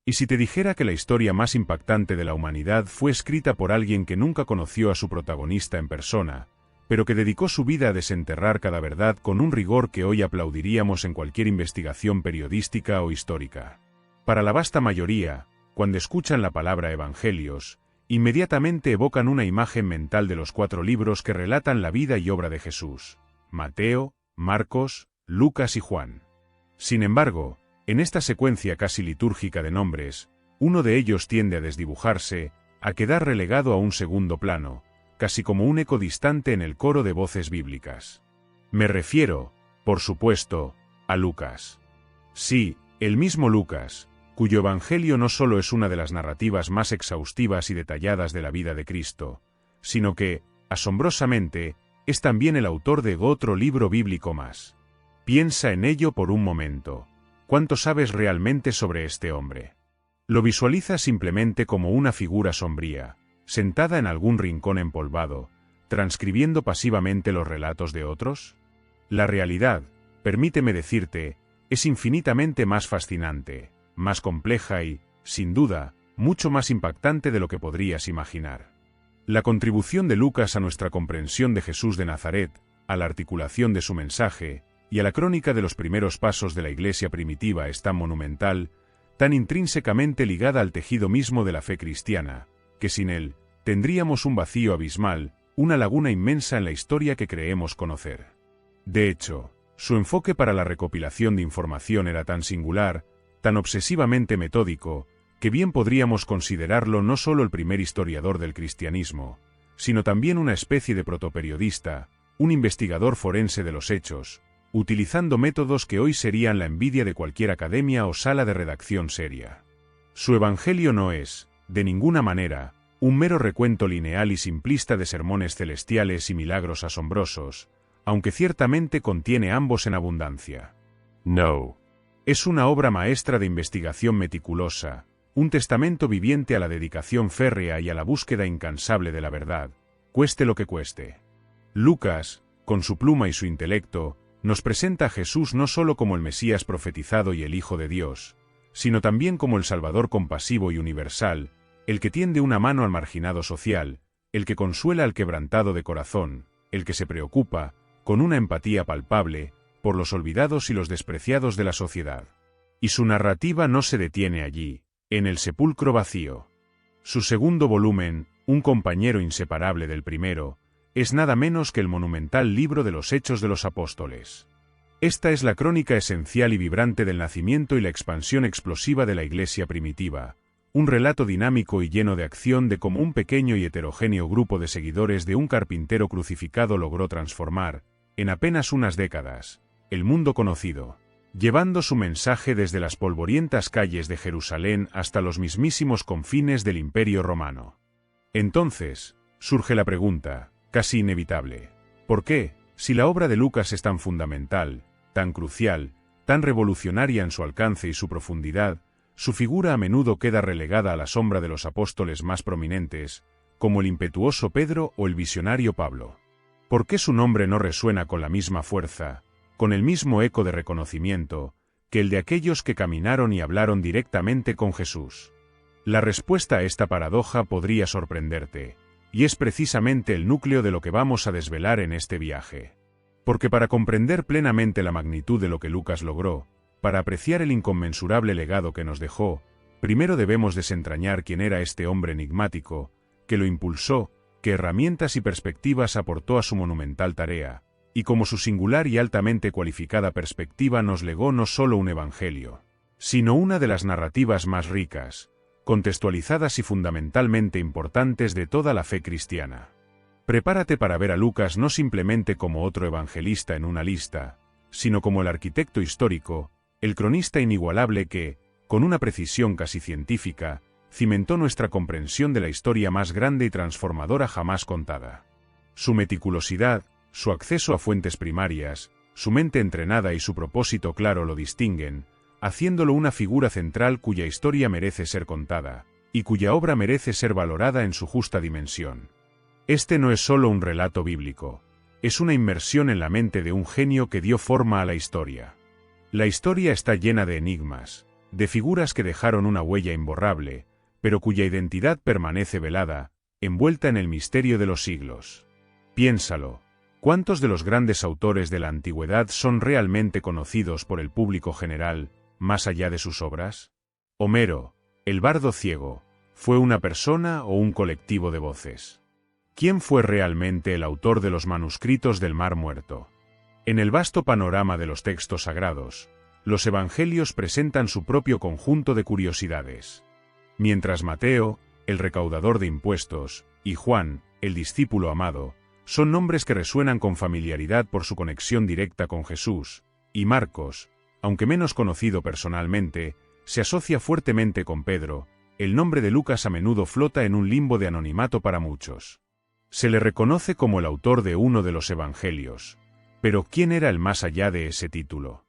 ¿Y si te dijera que la historia más impactante de la humanidad fue escrita por alguien que nunca conoció a su protagonista en persona, pero que dedicó su vida a desenterrar cada verdad con un rigor que hoy aplaudiríamos en cualquier investigación periodística o histórica? Para la vasta mayoría, cuando escuchan la palabra evangelios, inmediatamente evocan una imagen mental de los 4 libros que relatan la vida y obra de Jesús: Mateo, Marcos, Lucas y Juan. Sin embargo, en esta secuencia casi litúrgica de nombres, uno de ellos tiende a desdibujarse, a quedar relegado a un segundo plano, casi como un eco distante en el coro de voces bíblicas. Me refiero, por supuesto, a Lucas. Sí, el mismo Lucas, cuyo evangelio no solo es una de las narrativas más exhaustivas y detalladas de la vida de Cristo, sino que, asombrosamente, es también el autor de otro libro bíblico más. Piensa en ello por un momento. ¿Cuánto sabes realmente sobre este hombre? ¿Lo visualizas simplemente como una figura sombría, sentada en algún rincón empolvado, transcribiendo pasivamente los relatos de otros? La realidad, permíteme decirte, es infinitamente más fascinante, más compleja y, sin duda, mucho más impactante de lo que podrías imaginar. La contribución de Lucas a nuestra comprensión de Jesús de Nazaret, a la articulación de su mensaje, y a la crónica de los primeros pasos de la Iglesia primitiva es tan monumental, tan intrínsecamente ligada al tejido mismo de la fe cristiana, que sin él, tendríamos un vacío abismal, una laguna inmensa en la historia que creemos conocer. De hecho, su enfoque para la recopilación de información era tan singular, tan obsesivamente metódico, que bien podríamos considerarlo no solo el primer historiador del cristianismo, sino también una especie de protoperiodista, un investigador forense de los hechos, utilizando métodos que hoy serían la envidia de cualquier academia o sala de redacción seria. Su evangelio no es, de ninguna manera, un mero recuento lineal y simplista de sermones celestiales y milagros asombrosos, aunque ciertamente contiene ambos en abundancia. No. Es una obra maestra de investigación meticulosa, un testamento viviente a la dedicación férrea y a la búsqueda incansable de la verdad, cueste lo que cueste. Lucas, con su pluma y su intelecto, nos presenta a Jesús no solo como el Mesías profetizado y el Hijo de Dios, sino también como el Salvador compasivo y universal, el que tiende una mano al marginado social, el que consuela al quebrantado de corazón, el que se preocupa, con una empatía palpable, por los olvidados y los despreciados de la sociedad. Y su narrativa no se detiene allí, en el sepulcro vacío. Su segundo volumen, un compañero inseparable del primero, es nada menos que el monumental libro de los Hechos de los Apóstoles. Esta es la crónica esencial y vibrante del nacimiento y la expansión explosiva de la Iglesia primitiva, un relato dinámico y lleno de acción de cómo un pequeño y heterogéneo grupo de seguidores de un carpintero crucificado logró transformar, en apenas unas décadas, el mundo conocido, llevando su mensaje desde las polvorientas calles de Jerusalén hasta los mismísimos confines del Imperio Romano. Entonces, surge la pregunta, casi inevitable: ¿por qué, si la obra de Lucas es tan fundamental, tan crucial, tan revolucionaria en su alcance y su profundidad, su figura a menudo queda relegada a la sombra de los apóstoles más prominentes, como el impetuoso Pedro o el visionario Pablo? ¿Por qué su nombre no resuena con la misma fuerza, con el mismo eco de reconocimiento, que el de aquellos que caminaron y hablaron directamente con Jesús? La respuesta a esta paradoja podría sorprenderte, y es precisamente el núcleo de lo que vamos a desvelar en este viaje. Porque para comprender plenamente la magnitud de lo que Lucas logró, para apreciar el inconmensurable legado que nos dejó, primero debemos desentrañar quién era este hombre enigmático, que lo impulsó, qué herramientas y perspectivas aportó a su monumental tarea, y como su singular y altamente cualificada perspectiva nos legó no solo un evangelio, sino una de las narrativas más ricas, contextualizadas y fundamentalmente importantes de toda la fe cristiana. Prepárate para ver a Lucas no simplemente como otro evangelista en una lista, sino como el arquitecto histórico, el cronista inigualable que, con una precisión casi científica, cimentó nuestra comprensión de la historia más grande y transformadora jamás contada. Su meticulosidad, su acceso a fuentes primarias, su mente entrenada y su propósito claro lo distinguen, haciéndolo una figura central cuya historia merece ser contada, y cuya obra merece ser valorada en su justa dimensión. Este no es solo un relato bíblico, es una inmersión en la mente de un genio que dio forma a la historia. La historia está llena de enigmas, de figuras que dejaron una huella imborrable, pero cuya identidad permanece velada, envuelta en el misterio de los siglos. Piénsalo, ¿cuántos de los grandes autores de la antigüedad son realmente conocidos por el público general, más allá de sus obras? Homero, el bardo ciego, ¿fue una persona o un colectivo de voces? ¿Quién fue realmente el autor de los manuscritos del Mar Muerto? En el vasto panorama de los textos sagrados, los evangelios presentan su propio conjunto de curiosidades. Mientras Mateo, el recaudador de impuestos, y Juan, el discípulo amado, son nombres que resuenan con familiaridad por su conexión directa con Jesús, y Marcos, aunque menos conocido personalmente, se asocia fuertemente con Pedro. El nombre de Lucas a menudo flota en un limbo de anonimato para muchos. Se le reconoce como el autor de uno de los evangelios, pero ¿quién era el más allá de ese título?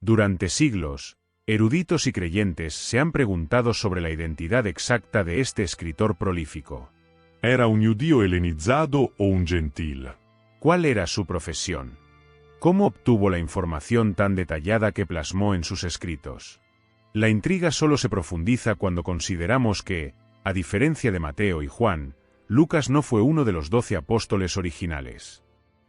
Durante siglos, eruditos y creyentes se han preguntado sobre la identidad exacta de este escritor prolífico. ¿Era un judío helenizado o un gentil? ¿Cuál era su profesión? ¿Cómo obtuvo la información tan detallada que plasmó en sus escritos? La intriga solo se profundiza cuando consideramos que, a diferencia de Mateo y Juan, Lucas no fue uno de los 12 apóstoles originales.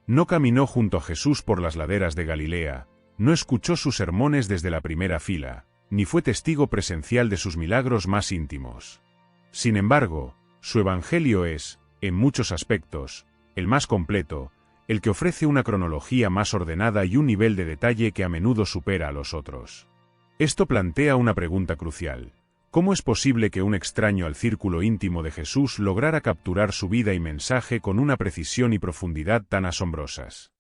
No caminó junto a Jesús por las laderas de Galilea, no escuchó sus sermones desde la primera fila, ni fue testigo presencial de sus milagros más íntimos. Sin embargo, su evangelio es, en muchos aspectos, el más completo, el que ofrece una cronología más ordenada y un nivel de detalle que a menudo supera a los otros. Esto plantea una pregunta crucial. ¿Cómo es posible que un extraño al círculo íntimo de Jesús lograra capturar su vida y mensaje con una precisión y profundidad tan asombrosas?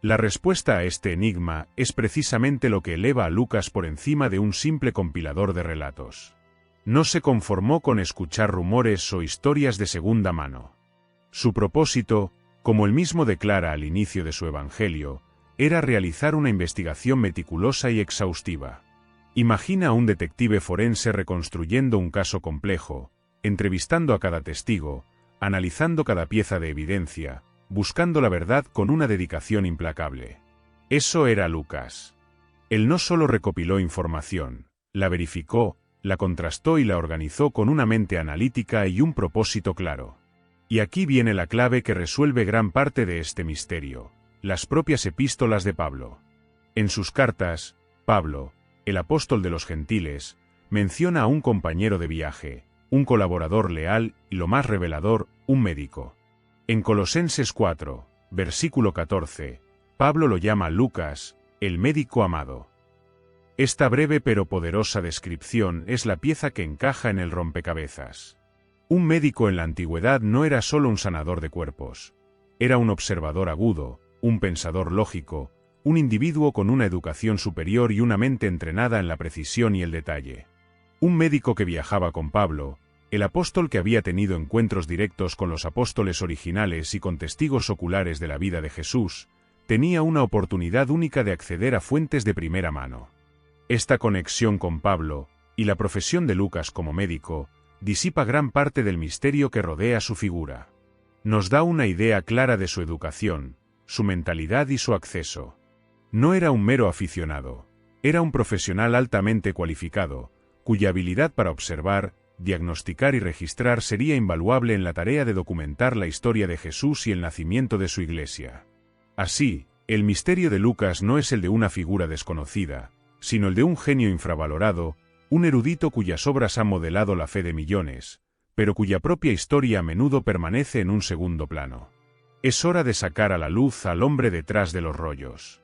La respuesta a este enigma es precisamente lo que eleva a Lucas por encima de un simple compilador de relatos. No se conformó con escuchar rumores o historias de segunda mano. Su propósito, como él mismo declara al inicio de su evangelio, era realizar una investigación meticulosa y exhaustiva. Imagina a un detective forense reconstruyendo un caso complejo, entrevistando a cada testigo, analizando cada pieza de evidencia, buscando la verdad con una dedicación implacable. Eso era Lucas. Él no solo recopiló información, la verificó, la contrastó y la organizó con una mente analítica y un propósito claro. Y aquí viene la clave que resuelve gran parte de este misterio: las propias epístolas de Pablo. En sus cartas, Pablo, el apóstol de los gentiles, menciona a un compañero de viaje, un colaborador leal y, lo más revelador, un médico. En Colosenses 4, versículo 14, Pablo lo llama Lucas, el médico amado. Esta breve pero poderosa descripción es la pieza que encaja en el rompecabezas. Un médico en la antigüedad no era solo un sanador de cuerpos. Era un observador agudo, un pensador lógico, un individuo con una educación superior y una mente entrenada en la precisión y el detalle. Un médico que viajaba con Pablo, el apóstol que había tenido encuentros directos con los apóstoles originales y con testigos oculares de la vida de Jesús, tenía una oportunidad única de acceder a fuentes de primera mano. Esta conexión con Pablo, y la profesión de Lucas como médico, disipa gran parte del misterio que rodea su figura. Nos da una idea clara de su educación, su mentalidad y su acceso. No era un mero aficionado, era un profesional altamente cualificado, cuya habilidad para observar, diagnosticar y registrar sería invaluable en la tarea de documentar la historia de Jesús y el nacimiento de su iglesia. Así, el misterio de Lucas no es el de una figura desconocida, sino el de un genio infravalorado, un erudito cuyas obras han modelado la fe de millones, pero cuya propia historia a menudo permanece en un segundo plano. Es hora de sacar a la luz al hombre detrás de los rollos.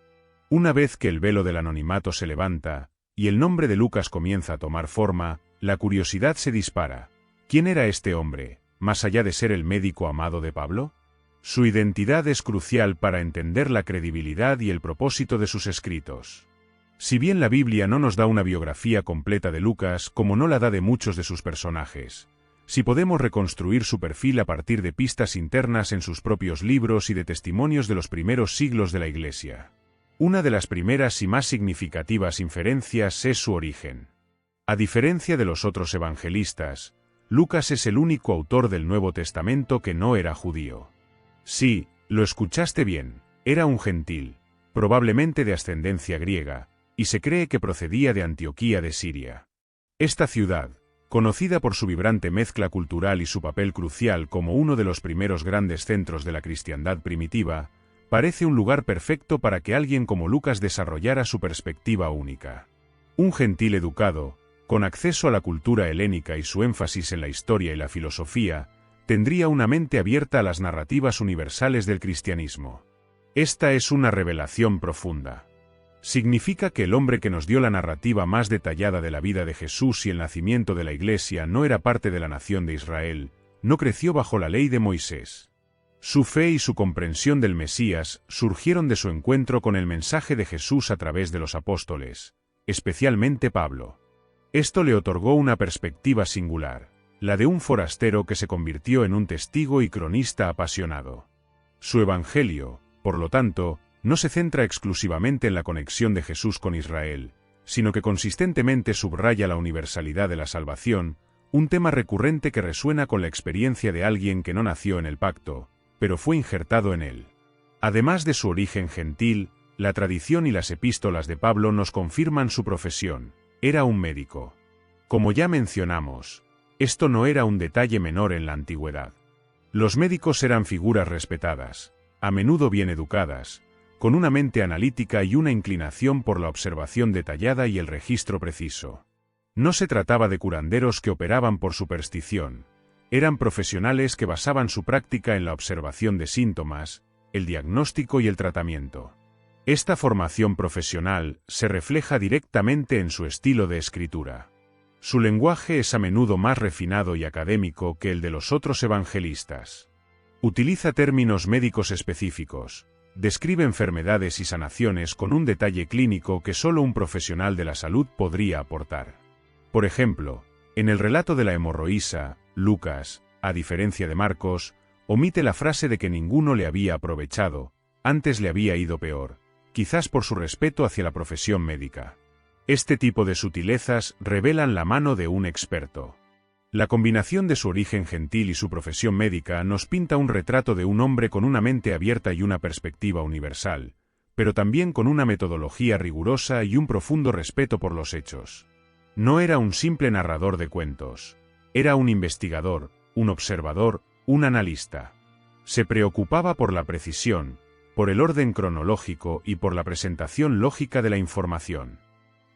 Una vez que el velo del anonimato se levanta, y el nombre de Lucas comienza a tomar forma, la curiosidad se dispara. ¿Quién era este hombre, más allá de ser el médico amado de Pablo? Su identidad es crucial para entender la credibilidad y el propósito de sus escritos. Si bien la Biblia no nos da una biografía completa de Lucas, como no la da de muchos de sus personajes, sí podemos reconstruir su perfil a partir de pistas internas en sus propios libros y de testimonios de los primeros siglos de la Iglesia. Una de las primeras y más significativas inferencias es su origen. A diferencia de los otros evangelistas, Lucas es el único autor del Nuevo Testamento que no era judío. Sí, lo escuchaste bien, era un gentil, probablemente de ascendencia griega, y se cree que procedía de Antioquía de Siria. Esta ciudad, conocida por su vibrante mezcla cultural y su papel crucial como uno de los primeros grandes centros de la cristiandad primitiva, parece un lugar perfecto para que alguien como Lucas desarrollara su perspectiva única. Un gentil educado, con acceso a la cultura helénica y su énfasis en la historia y la filosofía, tendría una mente abierta a las narrativas universales del cristianismo. Esta es una revelación profunda. Significa que el hombre que nos dio la narrativa más detallada de la vida de Jesús y el nacimiento de la Iglesia no era parte de la nación de Israel, no creció bajo la ley de Moisés. Su fe y su comprensión del Mesías surgieron de su encuentro con el mensaje de Jesús a través de los apóstoles, especialmente Pablo. Esto le otorgó una perspectiva singular, la de un forastero que se convirtió en un testigo y cronista apasionado. Su evangelio, por lo tanto, no se centra exclusivamente en la conexión de Jesús con Israel, sino que consistentemente subraya la universalidad de la salvación, un tema recurrente que resuena con la experiencia de alguien que no nació en el pacto, pero fue injertado en él. Además de su origen gentil, la tradición y las epístolas de Pablo nos confirman su profesión: era un médico. Como ya mencionamos, esto no era un detalle menor en la antigüedad. Los médicos eran figuras respetadas, a menudo bien educadas, con una mente analítica y una inclinación por la observación detallada y el registro preciso. No se trataba de curanderos que operaban por superstición, eran profesionales que basaban su práctica en la observación de síntomas, el diagnóstico y el tratamiento. Esta formación profesional se refleja directamente en su estilo de escritura. Su lenguaje es a menudo más refinado y académico que el de los otros evangelistas. Utiliza términos médicos específicos, describe enfermedades y sanaciones con un detalle clínico que solo un profesional de la salud podría aportar. Por ejemplo, en el relato de la hemorroísa, Lucas, a diferencia de Marcos, omite la frase de que ninguno le había aprovechado, antes le había ido peor, quizás por su respeto hacia la profesión médica. Este tipo de sutilezas revelan la mano de un experto. La combinación de su origen gentil y su profesión médica nos pinta un retrato de un hombre con una mente abierta y una perspectiva universal, pero también con una metodología rigurosa y un profundo respeto por los hechos. No era un simple narrador de cuentos, era un investigador, un observador, un analista. Se preocupaba por la precisión, por el orden cronológico y por la presentación lógica de la información.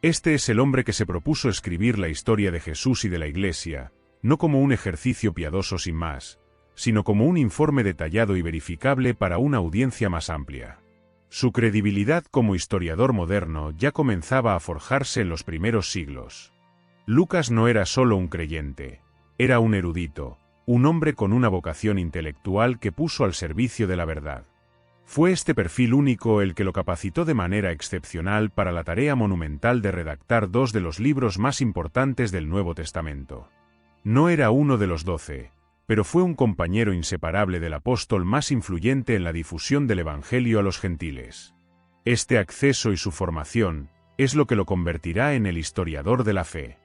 Este es el hombre que se propuso escribir la historia de Jesús y de la Iglesia, no como un ejercicio piadoso sin más, sino como un informe detallado y verificable para una audiencia más amplia. Su credibilidad como historiador moderno ya comenzaba a forjarse en los primeros siglos. Lucas no era solo un creyente, era un erudito, un hombre con una vocación intelectual que puso al servicio de la verdad. Fue este perfil único el que lo capacitó de manera excepcional para la tarea monumental de redactar dos de los libros más importantes del Nuevo Testamento. No era uno de los 12, pero fue un compañero inseparable del apóstol más influyente en la difusión del Evangelio a los gentiles. Este acceso y su formación es lo que lo convertirá en el historiador de la fe.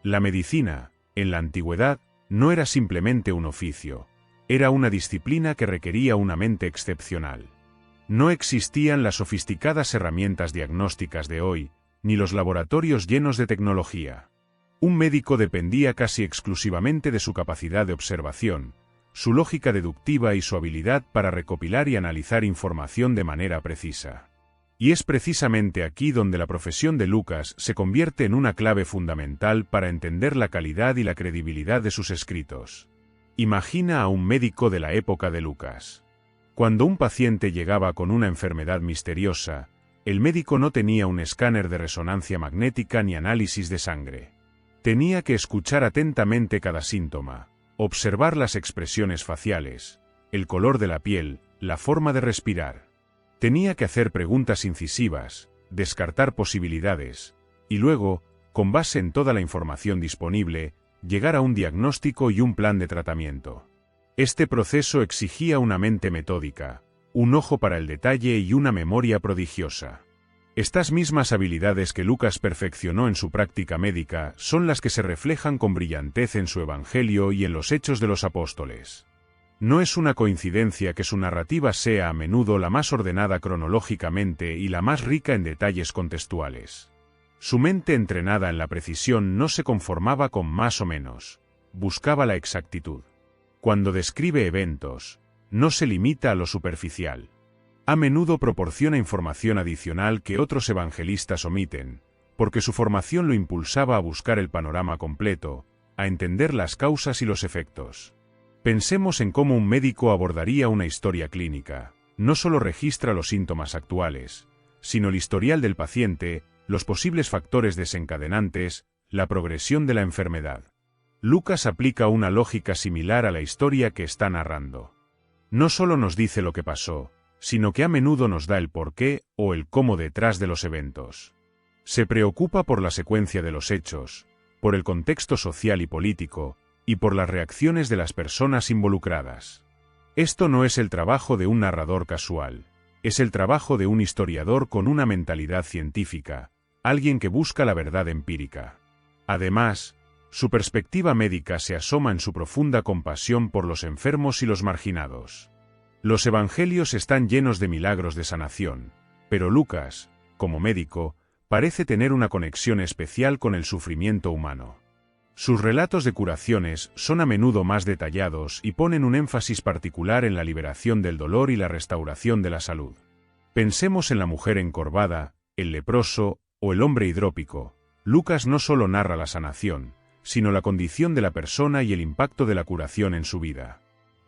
La medicina, en la antigüedad, no era simplemente un oficio, era una disciplina que requería una mente excepcional. No existían las sofisticadas herramientas diagnósticas de hoy, ni los laboratorios llenos de tecnología. Un médico dependía casi exclusivamente de su capacidad de observación, su lógica deductiva y su habilidad para recopilar y analizar información de manera precisa. Y es precisamente aquí donde la profesión de Lucas se convierte en una clave fundamental para entender la calidad y la credibilidad de sus escritos. Imagina a un médico de la época de Lucas. Cuando un paciente llegaba con una enfermedad misteriosa, el médico no tenía un escáner de resonancia magnética ni análisis de sangre. Tenía que escuchar atentamente cada síntoma, observar las expresiones faciales, el color de la piel, la forma de respirar. Tenía que hacer preguntas incisivas, descartar posibilidades, y luego, con base en toda la información disponible, llegar a un diagnóstico y un plan de tratamiento. Este proceso exigía una mente metódica, un ojo para el detalle y una memoria prodigiosa. Estas mismas habilidades que Lucas perfeccionó en su práctica médica son las que se reflejan con brillantez en su Evangelio y en los Hechos de los Apóstoles. No es una coincidencia que su narrativa sea a menudo la más ordenada cronológicamente y la más rica en detalles contextuales. Su mente entrenada en la precisión no se conformaba con más o menos, buscaba la exactitud. Cuando describe eventos, no se limita a lo superficial. A menudo proporciona información adicional que otros evangelistas omiten, porque su formación lo impulsaba a buscar el panorama completo, a entender las causas y los efectos. Pensemos en cómo un médico abordaría una historia clínica. No solo registra los síntomas actuales, sino el historial del paciente, los posibles factores desencadenantes, la progresión de la enfermedad. Lucas aplica una lógica similar a la historia que está narrando. No solo nos dice lo que pasó, sino que a menudo nos da el porqué o el cómo detrás de los eventos. Se preocupa por la secuencia de los hechos, por el contexto social y político, y por las reacciones de las personas involucradas. Esto no es el trabajo de un narrador casual, es el trabajo de un historiador con una mentalidad científica, alguien que busca la verdad empírica. Además, su perspectiva médica se asoma en su profunda compasión por los enfermos y los marginados. Los evangelios están llenos de milagros de sanación, pero Lucas, como médico, parece tener una conexión especial con el sufrimiento humano. Sus relatos de curaciones son a menudo más detallados y ponen un énfasis particular en la liberación del dolor y la restauración de la salud. Pensemos en la mujer encorvada, el leproso o el hombre hidrópico. Lucas no solo narra la sanación, sino la condición de la persona y el impacto de la curación en su vida.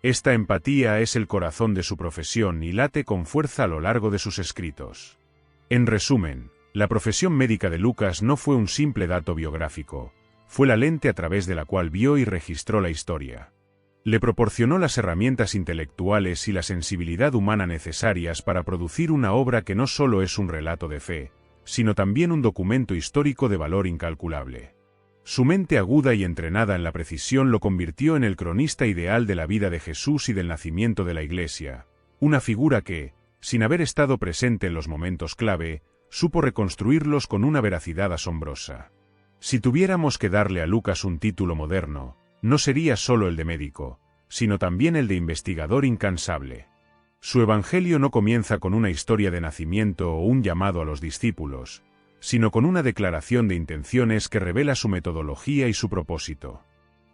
Esta empatía es el corazón de su profesión y late con fuerza a lo largo de sus escritos. En resumen, la profesión médica de Lucas no fue un simple dato biográfico, fue la lente a través de la cual vio y registró la historia. Le proporcionó las herramientas intelectuales y la sensibilidad humana necesarias para producir una obra que no solo es un relato de fe, sino también un documento histórico de valor incalculable. Su mente aguda y entrenada en la precisión lo convirtió en el cronista ideal de la vida de Jesús y del nacimiento de la Iglesia, una figura que, sin haber estado presente en los momentos clave, supo reconstruirlos con una veracidad asombrosa. Si tuviéramos que darle a Lucas un título moderno, no sería solo el de médico, sino también el de investigador incansable. Su evangelio no comienza con una historia de nacimiento o un llamado a los discípulos, sino con una declaración de intenciones que revela su metodología y su propósito.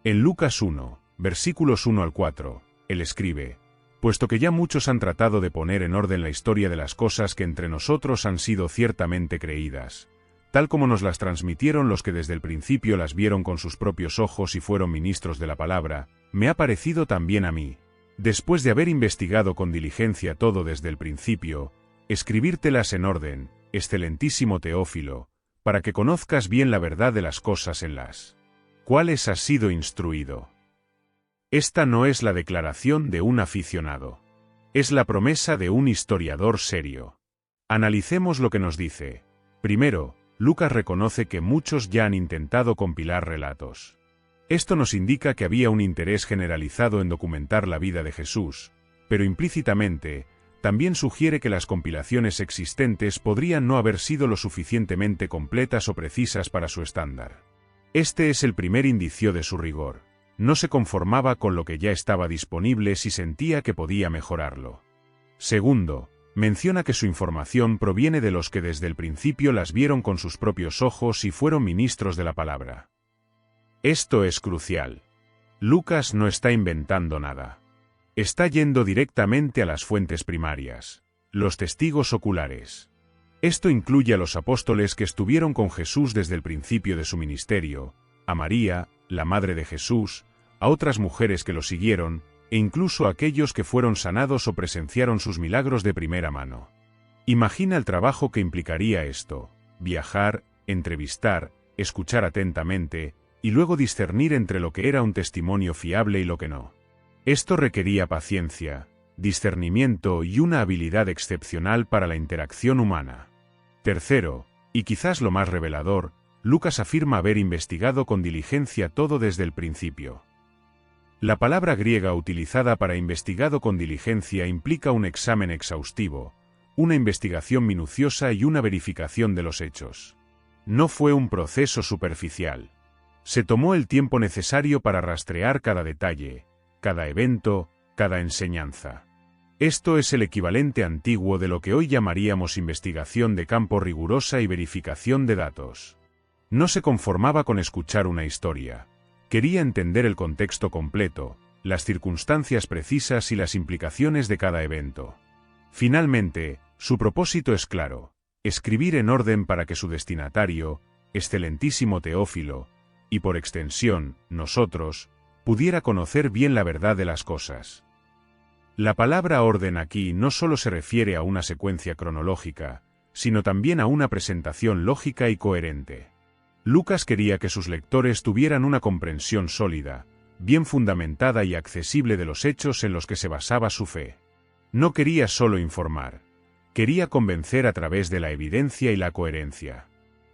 En Lucas 1, versículos 1 al 4, él escribe: «Puesto que ya muchos han tratado de poner en orden la historia de las cosas que entre nosotros han sido ciertamente creídas, tal como nos las transmitieron los que desde el principio las vieron con sus propios ojos y fueron ministros de la palabra, me ha parecido también a mí, después de haber investigado con diligencia todo desde el principio, escribírtelas en orden, excelentísimo Teófilo, para que conozcas bien la verdad de las cosas en las cuales has sido instruido». Esta no es la declaración de un aficionado. Es la promesa de un historiador serio. Analicemos lo que nos dice. Primero, Lucas reconoce que muchos ya han intentado compilar relatos. Esto nos indica que había un interés generalizado en documentar la vida de Jesús, pero implícitamente, también sugiere que las compilaciones existentes podrían no haber sido lo suficientemente completas o precisas para su estándar. Este es el primer indicio de su rigor. No se conformaba con lo que ya estaba disponible si sentía que podía mejorarlo. Segundo, menciona que su información proviene de los que desde el principio las vieron con sus propios ojos y fueron ministros de la palabra. Esto es crucial. Lucas no está inventando nada. Está yendo directamente a las fuentes primarias, los testigos oculares. Esto incluye a los apóstoles que estuvieron con Jesús desde el principio de su ministerio, a María, la madre de Jesús, a otras mujeres que lo siguieron, e incluso a aquellos que fueron sanados o presenciaron sus milagros de primera mano. Imagina el trabajo que implicaría esto: viajar, entrevistar, escuchar atentamente, y luego discernir entre lo que era un testimonio fiable y lo que no. Esto requería paciencia, discernimiento y una habilidad excepcional para la interacción humana. Tercero, y quizás lo más revelador, Lucas afirma haber investigado con diligencia todo desde el principio. La palabra griega utilizada para investigado con diligencia implica un examen exhaustivo, una investigación minuciosa y una verificación de los hechos. No fue un proceso superficial. Se tomó el tiempo necesario para rastrear cada detalle, cada evento, cada enseñanza. Esto es el equivalente antiguo de lo que hoy llamaríamos investigación de campo rigurosa y verificación de datos. No se conformaba con escuchar una historia. Quería entender el contexto completo, las circunstancias precisas y las implicaciones de cada evento. Finalmente, su propósito es claro: escribir en orden para que su destinatario, excelentísimo Teófilo, y por extensión, nosotros, pudiera conocer bien la verdad de las cosas. La palabra orden aquí no solo se refiere a una secuencia cronológica, sino también a una presentación lógica y coherente. Lucas quería que sus lectores tuvieran una comprensión sólida, bien fundamentada y accesible de los hechos en los que se basaba su fe. No quería solo informar, quería convencer a través de la evidencia y la coherencia.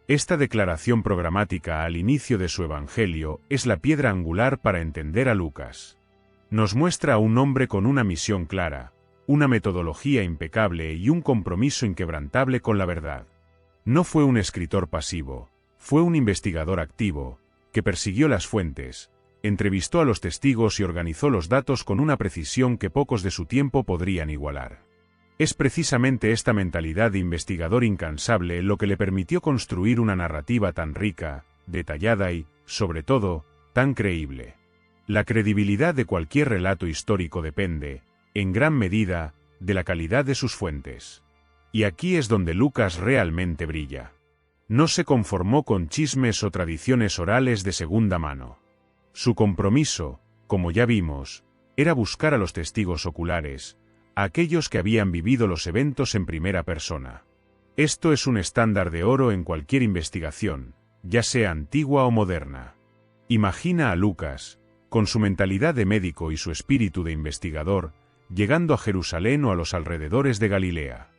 Esta declaración programática al inicio de su Evangelio es la piedra angular para entender a Lucas. Nos muestra a un hombre con una misión clara, una metodología impecable y un compromiso inquebrantable con la verdad. No fue un escritor pasivo, fue un investigador activo, que persiguió las fuentes, entrevistó a los testigos y organizó los datos con una precisión que pocos de su tiempo podrían igualar. Es precisamente esta mentalidad de investigador incansable lo que le permitió construir una narrativa tan rica, detallada y, sobre todo, tan creíble. La credibilidad de cualquier relato histórico depende, en gran medida, de la calidad de sus fuentes. Y aquí es donde Lucas realmente brilla. No se conformó con chismes o tradiciones orales de segunda mano. Su compromiso, como ya vimos, era buscar a los testigos oculares, a aquellos que habían vivido los eventos en primera persona. Esto es un estándar de oro en cualquier investigación, ya sea antigua o moderna. Imagina a Lucas, con su mentalidad de médico y su espíritu de investigador, llegando a Jerusalén o a los alrededores de Galilea.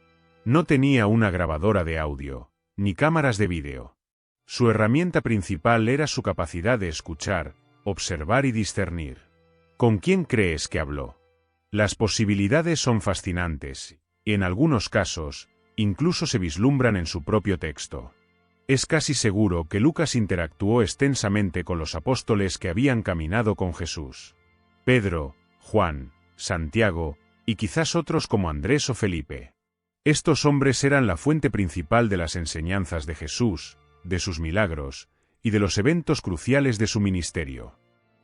No tenía una grabadora de audio, ni cámaras de vídeo. Su herramienta principal era su capacidad de escuchar, observar y discernir. ¿Con quién crees que habló? Las posibilidades son fascinantes, y en algunos casos, incluso se vislumbran en su propio texto. Es casi seguro que Lucas interactuó extensamente con los apóstoles que habían caminado con Jesús. Pedro, Juan, Santiago, y quizás otros como Andrés o Felipe. Estos hombres eran la fuente principal de las enseñanzas de Jesús, de sus milagros, y de los eventos cruciales de su ministerio.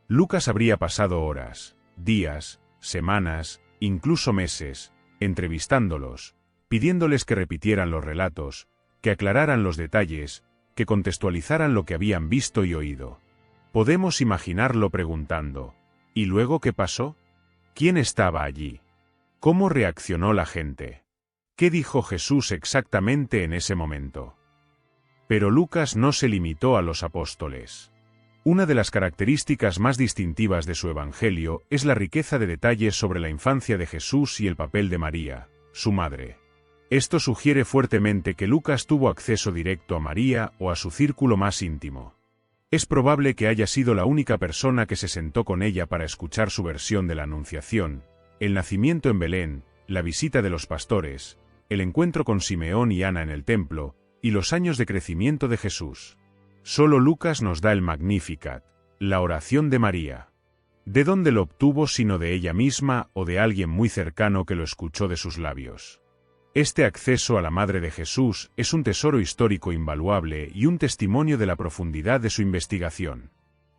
Lucas habría pasado horas, días, semanas, incluso meses, entrevistándolos, pidiéndoles que repitieran los relatos, que aclararan los detalles, que contextualizaran lo que habían visto y oído. Podemos imaginarlo preguntando: ¿y luego qué pasó? ¿Quién estaba allí? ¿Cómo reaccionó la gente? ¿Qué dijo Jesús exactamente en ese momento? Pero Lucas no se limitó a los apóstoles. Una de las características más distintivas de su Evangelio es la riqueza de detalles sobre la infancia de Jesús y el papel de María, su madre. Esto sugiere fuertemente que Lucas tuvo acceso directo a María o a su círculo más íntimo. Es probable que haya sido la única persona que se sentó con ella para escuchar su versión de la Anunciación, el nacimiento en Belén, la visita de los pastores, el encuentro con Simeón y Ana en el templo, y los años de crecimiento de Jesús. Solo Lucas nos da el Magnificat, la oración de María. ¿De dónde lo obtuvo sino de ella misma o de alguien muy cercano que lo escuchó de sus labios? Este acceso a la Madre de Jesús es un tesoro histórico invaluable y un testimonio de la profundidad de su investigación.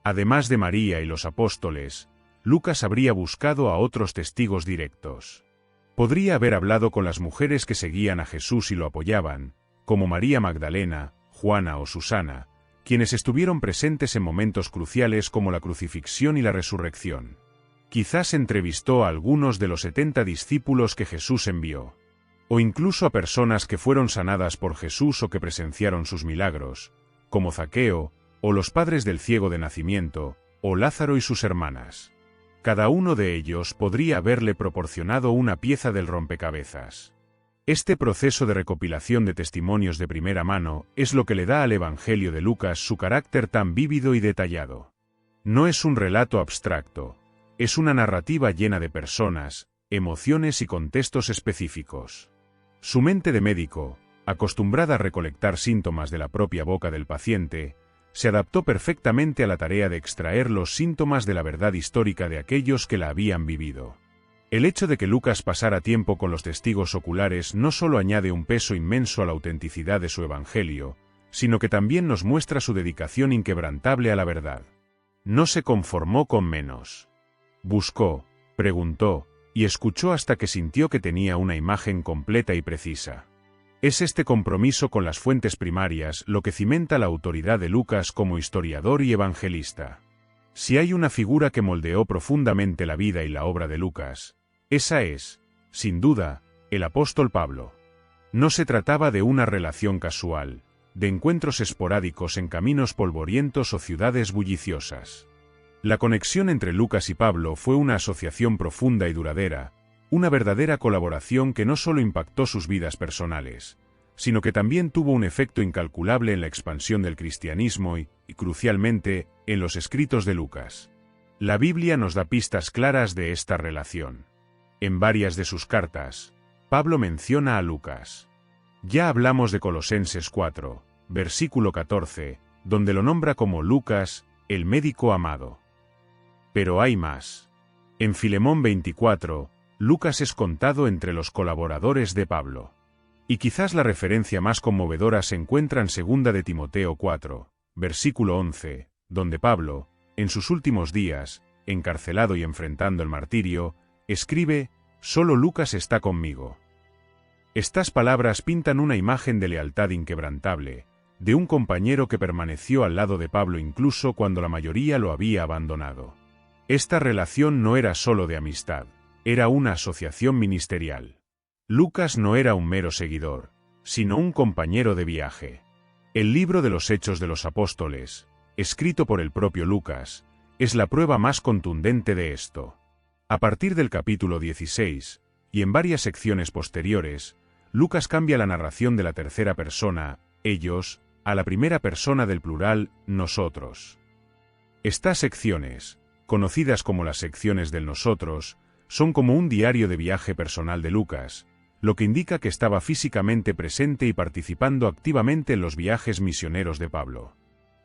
Además de María y los apóstoles, Lucas habría buscado a otros testigos directos. Podría haber hablado con las mujeres que seguían a Jesús y lo apoyaban, como María Magdalena, Juana o Susana, quienes estuvieron presentes en momentos cruciales como la crucifixión y la resurrección. Quizás entrevistó a algunos de los 70 discípulos que Jesús envió. O incluso a personas que fueron sanadas por Jesús o que presenciaron sus milagros, como Zaqueo, o los padres del ciego de nacimiento, o Lázaro y sus hermanas. Cada uno de ellos podría haberle proporcionado una pieza del rompecabezas. Este proceso de recopilación de testimonios de primera mano es lo que le da al Evangelio de Lucas su carácter tan vívido y detallado. No es un relato abstracto, es una narrativa llena de personas, emociones y contextos específicos. Su mente de médico, acostumbrada a recolectar síntomas de la propia boca del paciente, se adaptó perfectamente a la tarea de extraer los síntomas de la verdad histórica de aquellos que la habían vivido. El hecho de que Lucas pasara tiempo con los testigos oculares no solo añade un peso inmenso a la autenticidad de su evangelio, sino que también nos muestra su dedicación inquebrantable a la verdad. No se conformó con menos. Buscó, preguntó, y escuchó hasta que sintió que tenía una imagen completa y precisa. Es este compromiso con las fuentes primarias lo que cimenta la autoridad de Lucas como historiador y evangelista. Si hay una figura que moldeó profundamente la vida y la obra de Lucas, esa es, sin duda, el apóstol Pablo. No se trataba de una relación casual, de encuentros esporádicos en caminos polvorientos o ciudades bulliciosas. La conexión entre Lucas y Pablo fue una asociación profunda y duradera, una verdadera colaboración que no solo impactó sus vidas personales, sino que también tuvo un efecto incalculable en la expansión del cristianismo y, crucialmente, en los escritos de Lucas. La Biblia nos da pistas claras de esta relación. En varias de sus cartas, Pablo menciona a Lucas. Ya hablamos de Colosenses 4, versículo 14, donde lo nombra como Lucas, el médico amado. Pero hay más. En Filemón 24, Lucas es contado entre los colaboradores de Pablo. Y quizás la referencia más conmovedora se encuentra en 2 de Timoteo 4, versículo 11, donde Pablo, en sus últimos días, encarcelado y enfrentando el martirio, escribe: «Solo Lucas está conmigo». Estas palabras pintan una imagen de lealtad inquebrantable, de un compañero que permaneció al lado de Pablo incluso cuando la mayoría lo había abandonado. Esta relación no era solo de amistad, era una asociación ministerial. Lucas no era un mero seguidor, sino un compañero de viaje. El libro de los Hechos de los Apóstoles, escrito por el propio Lucas, es la prueba más contundente de esto. A partir del capítulo 16, y en varias secciones posteriores, Lucas cambia la narración de la tercera persona, ellos, a la primera persona del plural, nosotros. Estas secciones, conocidas como las secciones del nosotros, son como un diario de viaje personal de Lucas, lo que indica que estaba físicamente presente y participando activamente en los viajes misioneros de Pablo.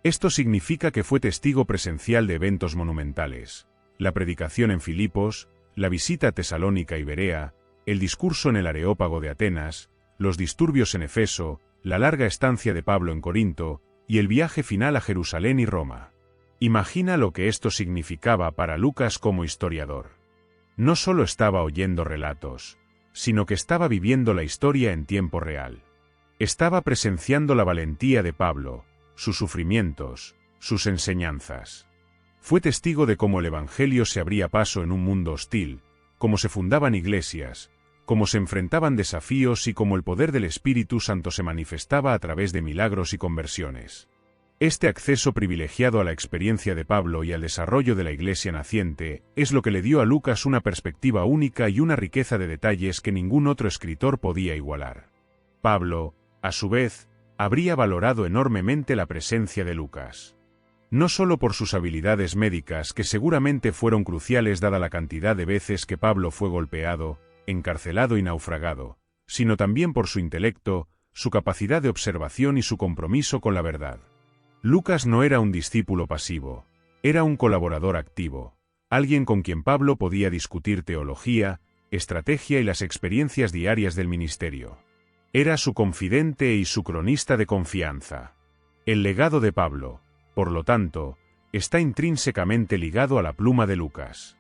Esto significa que fue testigo presencial de eventos monumentales: la predicación en Filipos, la visita a Tesalónica y Berea, el discurso en el Areópago de Atenas, los disturbios en Efeso, la larga estancia de Pablo en Corinto, y el viaje final a Jerusalén y Roma. Imagina lo que esto significaba para Lucas como historiador. No solo estaba oyendo relatos, sino que estaba viviendo la historia en tiempo real. Estaba presenciando la valentía de Pablo, sus sufrimientos, sus enseñanzas. Fue testigo de cómo el Evangelio se abría paso en un mundo hostil, cómo se fundaban iglesias, cómo se enfrentaban desafíos y cómo el poder del Espíritu Santo se manifestaba a través de milagros y conversiones. Este acceso privilegiado a la experiencia de Pablo y al desarrollo de la iglesia naciente es lo que le dio a Lucas una perspectiva única y una riqueza de detalles que ningún otro escritor podía igualar. Pablo, a su vez, habría valorado enormemente la presencia de Lucas. No solo por sus habilidades médicas, que seguramente fueron cruciales dada la cantidad de veces que Pablo fue golpeado, encarcelado y naufragado, sino también por su intelecto, su capacidad de observación y su compromiso con la verdad. Lucas no era un discípulo pasivo, era un colaborador activo, alguien con quien Pablo podía discutir teología, estrategia y las experiencias diarias del ministerio. Era su confidente y su cronista de confianza. El legado de Pablo, por lo tanto, está intrínsecamente ligado a la pluma de Lucas.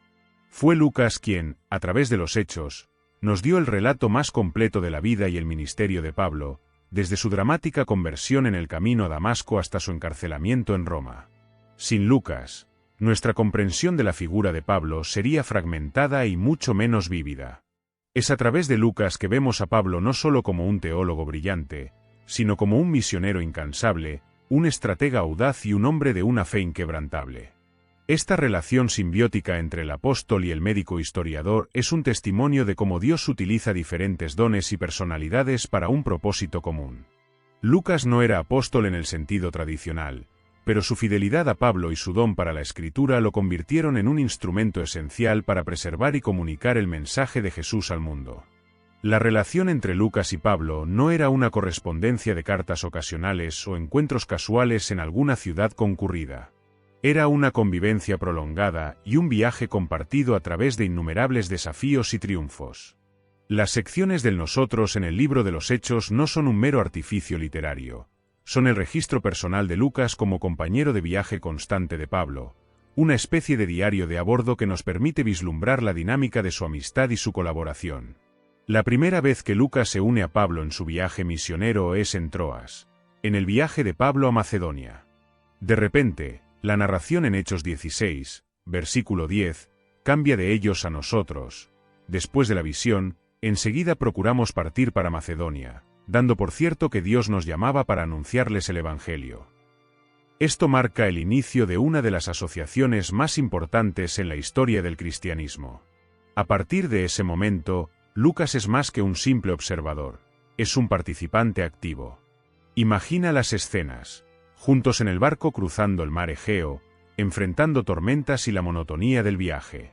Fue Lucas quien, a través de los Hechos, nos dio el relato más completo de la vida y el ministerio de Pablo, desde su dramática conversión en el camino a Damasco hasta su encarcelamiento en Roma. Sin Lucas, nuestra comprensión de la figura de Pablo sería fragmentada y mucho menos vívida. Es a través de Lucas que vemos a Pablo no solo como un teólogo brillante, sino como un misionero incansable, un estratega audaz y un hombre de una fe inquebrantable. Esta relación simbiótica entre el apóstol y el médico historiador es un testimonio de cómo Dios utiliza diferentes dones y personalidades para un propósito común. Lucas no era apóstol en el sentido tradicional, pero su fidelidad a Pablo y su don para la escritura lo convirtieron en un instrumento esencial para preservar y comunicar el mensaje de Jesús al mundo. La relación entre Lucas y Pablo no era una correspondencia de cartas ocasionales o encuentros casuales en alguna ciudad concurrida. Era una convivencia prolongada y un viaje compartido a través de innumerables desafíos y triunfos. Las secciones del nosotros en el libro de los Hechos no son un mero artificio literario. Son el registro personal de Lucas como compañero de viaje constante de Pablo, una especie de diario de a bordo que nos permite vislumbrar la dinámica de su amistad y su colaboración. La primera vez que Lucas se une a Pablo en su viaje misionero es en Troas, en el viaje de Pablo a Macedonia. De repente, la narración en Hechos 16, versículo 10, cambia de ellos a nosotros. Después de la visión, enseguida procuramos partir para Macedonia, dando por cierto que Dios nos llamaba para anunciarles el Evangelio. Esto marca el inicio de una de las asociaciones más importantes en la historia del cristianismo. A partir de ese momento, Lucas es más que un simple observador, es un participante activo. Imagina las escenas, juntos en el barco cruzando el mar Egeo, enfrentando tormentas y la monotonía del viaje.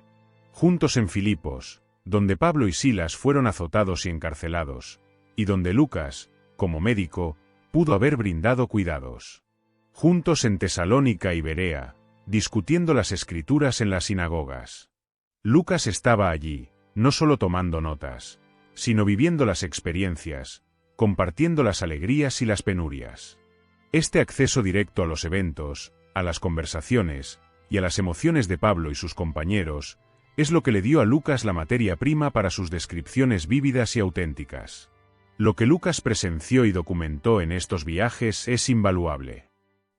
Juntos en Filipos, donde Pablo y Silas fueron azotados y encarcelados, y donde Lucas, como médico, pudo haber brindado cuidados. Juntos en Tesalónica y Berea, discutiendo las escrituras en las sinagogas. Lucas estaba allí, no solo tomando notas, sino viviendo las experiencias, compartiendo las alegrías y las penurias. Este acceso directo a los eventos, a las conversaciones y a las emociones de Pablo y sus compañeros, es lo que le dio a Lucas la materia prima para sus descripciones vívidas y auténticas. Lo que Lucas presenció y documentó en estos viajes es invaluable.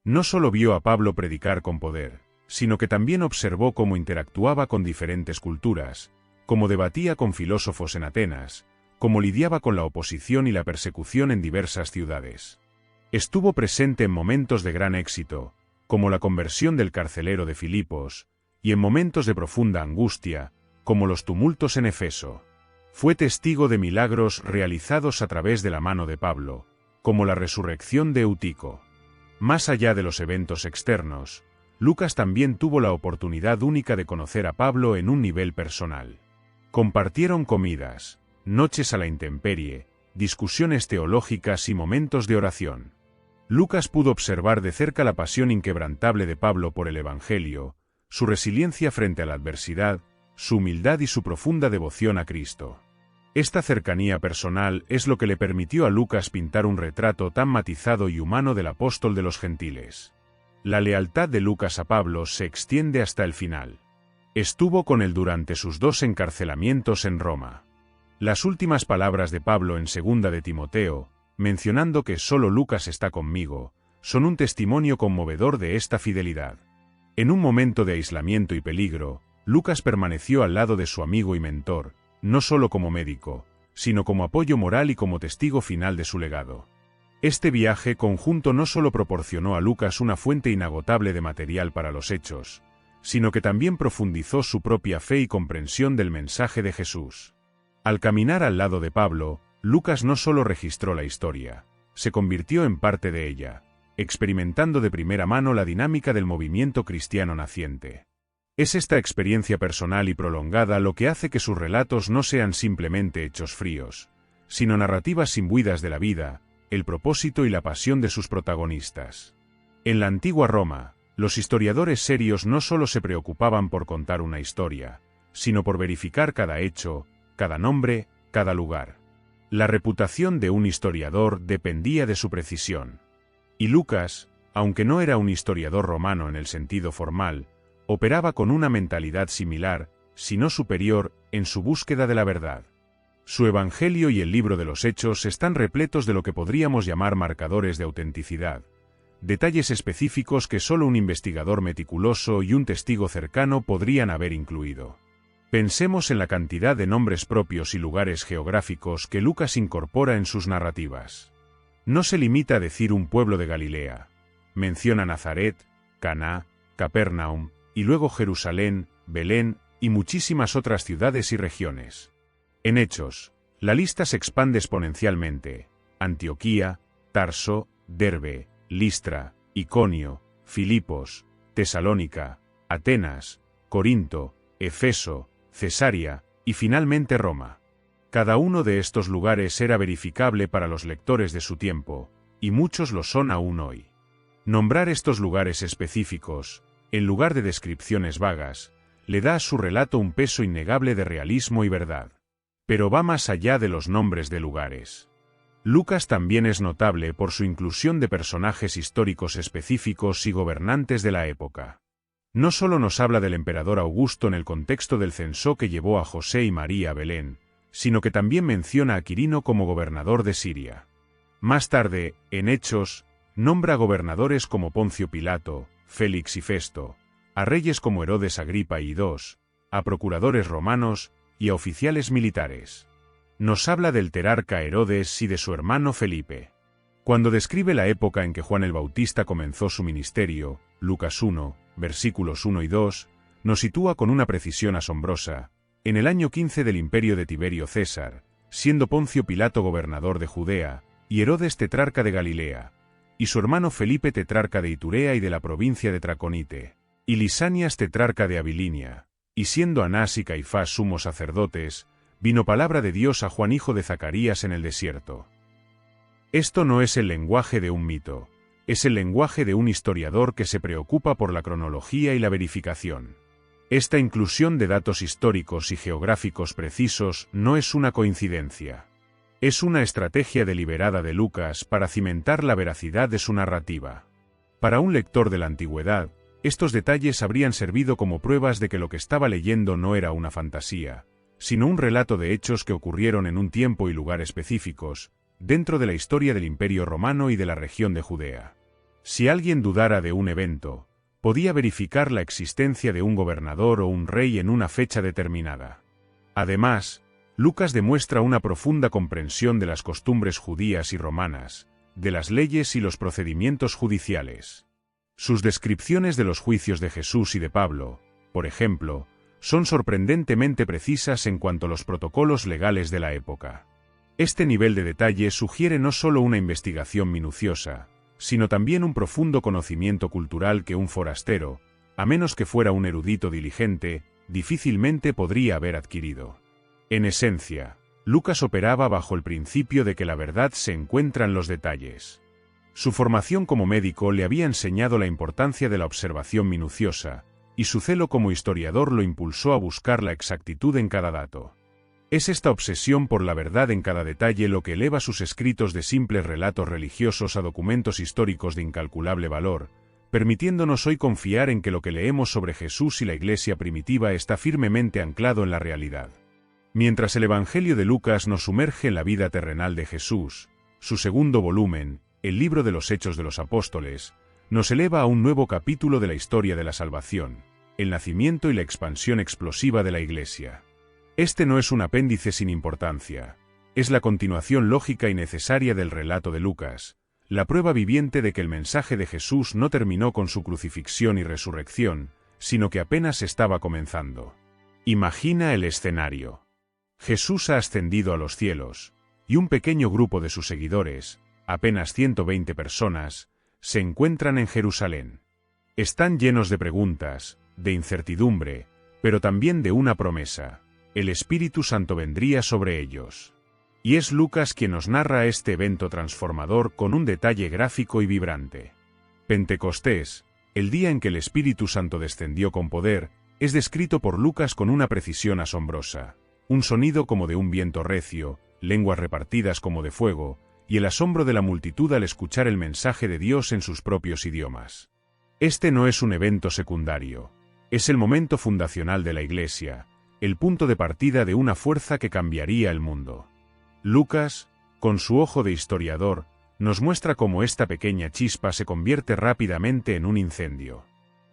No solo vio a Pablo predicar con poder, sino que también observó cómo interactuaba con diferentes culturas, cómo debatía con filósofos en Atenas, cómo lidiaba con la oposición y la persecución en diversas ciudades. Estuvo presente en momentos de gran éxito, como la conversión del carcelero de Filipos, y en momentos de profunda angustia, como los tumultos en Efeso. Fue testigo de milagros realizados a través de la mano de Pablo, como la resurrección de Eutico. Más allá de los eventos externos, Lucas también tuvo la oportunidad única de conocer a Pablo en un nivel personal. Compartieron comidas, noches a la intemperie, discusiones teológicas y momentos de oración. Lucas pudo observar de cerca la pasión inquebrantable de Pablo por el Evangelio, su resiliencia frente a la adversidad, su humildad y su profunda devoción a Cristo. Esta cercanía personal es lo que le permitió a Lucas pintar un retrato tan matizado y humano del apóstol de los gentiles. La lealtad de Lucas a Pablo se extiende hasta el final. Estuvo con él durante sus 2 encarcelamientos en Roma. Las últimas palabras de Pablo en 2 de Timoteo, mencionando que solo Lucas está conmigo, son un testimonio conmovedor de esta fidelidad. En un momento de aislamiento y peligro, Lucas permaneció al lado de su amigo y mentor, no solo como médico, sino como apoyo moral y como testigo final de su legado. Este viaje conjunto no solo proporcionó a Lucas una fuente inagotable de material para los Hechos, sino que también profundizó su propia fe y comprensión del mensaje de Jesús. Al caminar al lado de Pablo, Lucas no solo registró la historia, se convirtió en parte de ella, experimentando de primera mano la dinámica del movimiento cristiano naciente. Es esta experiencia personal y prolongada lo que hace que sus relatos no sean simplemente hechos fríos, sino narrativas imbuidas de la vida, el propósito y la pasión de sus protagonistas. En la antigua Roma, los historiadores serios no solo se preocupaban por contar una historia, sino por verificar cada hecho, cada nombre, cada lugar. La reputación de un historiador dependía de su precisión. Y Lucas, aunque no era un historiador romano en el sentido formal, operaba con una mentalidad similar, si no superior, en su búsqueda de la verdad. Su Evangelio y el libro de los Hechos están repletos de lo que podríamos llamar marcadores de autenticidad, detalles específicos que solo un investigador meticuloso y un testigo cercano podrían haber incluido. Pensemos en la cantidad de nombres propios y lugares geográficos que Lucas incorpora en sus narrativas. No se limita a decir un pueblo de Galilea. Menciona Nazaret, Caná, Capernaum, y luego Jerusalén, Belén y muchísimas otras ciudades y regiones. En Hechos, la lista se expande exponencialmente. Antioquía, Tarso, Derbe, Listra, Iconio, Filipos, Tesalónica, Atenas, Corinto, Efeso, Cesarea, y finalmente Roma. Cada uno de estos lugares era verificable para los lectores de su tiempo, y muchos lo son aún hoy. Nombrar estos lugares específicos, En lugar de descripciones vagas, le da a su relato un peso innegable de realismo y verdad. Pero va más allá de los nombres de lugares. Lucas también es notable por su inclusión de personajes históricos específicos y gobernantes de la época. No solo nos habla del emperador Augusto en el contexto del censo que llevó a José y María a Belén, sino que también menciona a Quirino como gobernador de Siria. Más tarde, en Hechos, nombra gobernadores como Poncio Pilato, Félix y Festo, a reyes como Herodes Agripa y II, a procuradores romanos y a oficiales militares. Nos habla del tetrarca Herodes y de su hermano Felipe. Cuando describe la época en que Juan el Bautista comenzó su ministerio, Lucas 1, versículos 1 y 2, nos sitúa con una precisión asombrosa, en el año 15 del imperio de Tiberio César, siendo Poncio Pilato gobernador de Judea, y Herodes tetrarca de Galilea, y su hermano Felipe tetrarca de Iturea y de la provincia de Traconite, y Lisanias tetrarca de Abilinia, y siendo Anás y Caifás sumos sacerdotes, vino palabra de Dios a Juan hijo de Zacarías en el desierto. Esto no es el lenguaje de un mito, es el lenguaje de un historiador que se preocupa por la cronología y la verificación. Esta inclusión de datos históricos y geográficos precisos no es una coincidencia. Es una estrategia deliberada de Lucas para cimentar la veracidad de su narrativa. Para un lector de la antigüedad, estos detalles habrían servido como pruebas de que lo que estaba leyendo no era una fantasía, sino un relato de hechos que ocurrieron en un tiempo y lugar específicos, dentro de la historia del Imperio Romano y de la región de Judea. Si alguien dudara de un evento, podía verificar la existencia de un gobernador o un rey en una fecha determinada. Además, Lucas demuestra una profunda comprensión de las costumbres judías y romanas, de las leyes y los procedimientos judiciales. Sus descripciones de los juicios de Jesús y de Pablo, por ejemplo, son sorprendentemente precisas en cuanto a los protocolos legales de la época. Este nivel de detalle sugiere no solo una investigación minuciosa, sino también un profundo conocimiento cultural que un forastero, a menos que fuera un erudito diligente, difícilmente podría haber adquirido. En esencia, Lucas operaba bajo el principio de que la verdad se encuentra en los detalles. Su formación como médico le había enseñado la importancia de la observación minuciosa, y su celo como historiador lo impulsó a buscar la exactitud en cada dato. Es esta obsesión por la verdad en cada detalle lo que eleva sus escritos de simples relatos religiosos a documentos históricos de incalculable valor, permitiéndonos hoy confiar en que lo que leemos sobre Jesús y la Iglesia primitiva está firmemente anclado en la realidad. Mientras el Evangelio de Lucas nos sumerge en la vida terrenal de Jesús, su segundo volumen, el libro de los Hechos de los Apóstoles, nos eleva a un nuevo capítulo de la historia de la salvación, el nacimiento y la expansión explosiva de la Iglesia. Este no es un apéndice sin importancia, es la continuación lógica y necesaria del relato de Lucas, la prueba viviente de que el mensaje de Jesús no terminó con su crucifixión y resurrección, sino que apenas estaba comenzando. Imagina el escenario. Jesús ha ascendido a los cielos, y un pequeño grupo de sus seguidores, apenas 120 personas, se encuentran en Jerusalén. Están llenos de preguntas, de incertidumbre, pero también de una promesa: el Espíritu Santo vendría sobre ellos. Y es Lucas quien nos narra este evento transformador con un detalle gráfico y vibrante. Pentecostés, el día en que el Espíritu Santo descendió con poder, es descrito por Lucas con una precisión asombrosa. Un sonido como de un viento recio, lenguas repartidas como de fuego, y el asombro de la multitud al escuchar el mensaje de Dios en sus propios idiomas. Este no es un evento secundario, es el momento fundacional de la Iglesia, el punto de partida de una fuerza que cambiaría el mundo. Lucas, con su ojo de historiador, nos muestra cómo esta pequeña chispa se convierte rápidamente en un incendio.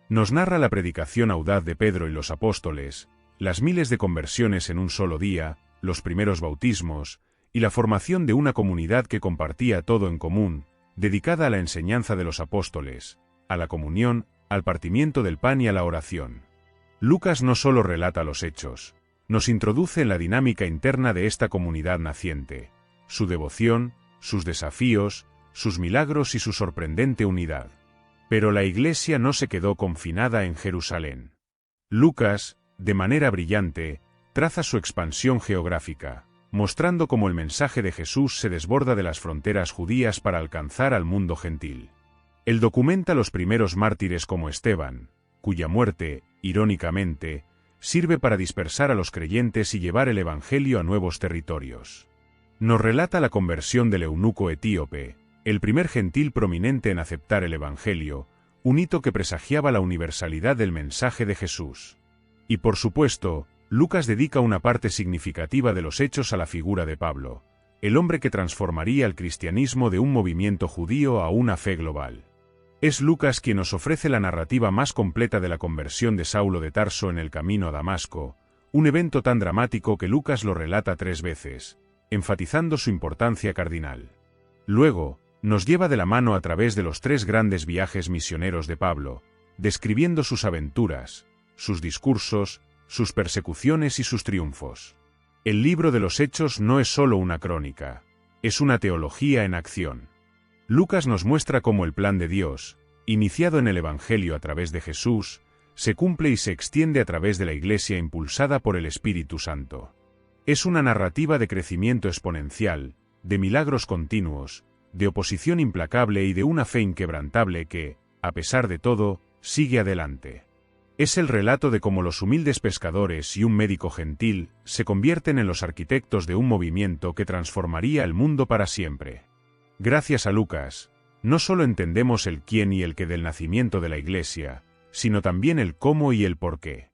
Nos narra la predicación audaz de Pedro y los apóstoles, las miles de conversiones en un solo día, los primeros bautismos, y la formación de una comunidad que compartía todo en común, dedicada a la enseñanza de los apóstoles, a la comunión, al partimiento del pan y a la oración. Lucas no solo relata los hechos, nos introduce en la dinámica interna de esta comunidad naciente, su devoción, sus desafíos, sus milagros y su sorprendente unidad. Pero la Iglesia no se quedó confinada en Jerusalén. Lucas, de manera brillante, traza su expansión geográfica, mostrando cómo el mensaje de Jesús se desborda de las fronteras judías para alcanzar al mundo gentil. Él documenta los primeros mártires como Esteban, cuya muerte, irónicamente, sirve para dispersar a los creyentes y llevar el Evangelio a nuevos territorios. Nos relata la conversión del eunuco etíope, el primer gentil prominente en aceptar el Evangelio, un hito que presagiaba la universalidad del mensaje de Jesús. Y por supuesto, Lucas dedica una parte significativa de los hechos a la figura de Pablo, el hombre que transformaría el cristianismo de un movimiento judío a una fe global. Es Lucas quien nos ofrece la narrativa más completa de la conversión de Saulo de Tarso en el camino a Damasco, un evento tan dramático que Lucas lo relata 3 veces, enfatizando su importancia cardinal. Luego, nos lleva de la mano a través de los 3 grandes viajes misioneros de Pablo, describiendo sus aventuras, sus discursos, sus persecuciones y sus triunfos. El libro de los Hechos no es solo una crónica, es una teología en acción. Lucas nos muestra cómo el plan de Dios, iniciado en el Evangelio a través de Jesús, se cumple y se extiende a través de la Iglesia impulsada por el Espíritu Santo. Es una narrativa de crecimiento exponencial, de milagros continuos, de oposición implacable y de una fe inquebrantable que, a pesar de todo, sigue adelante. Es el relato de cómo los humildes pescadores y un médico gentil se convierten en los arquitectos de un movimiento que transformaría el mundo para siempre. Gracias a Lucas, no solo entendemos el quién y el qué del nacimiento de la Iglesia, sino también el cómo y el por qué.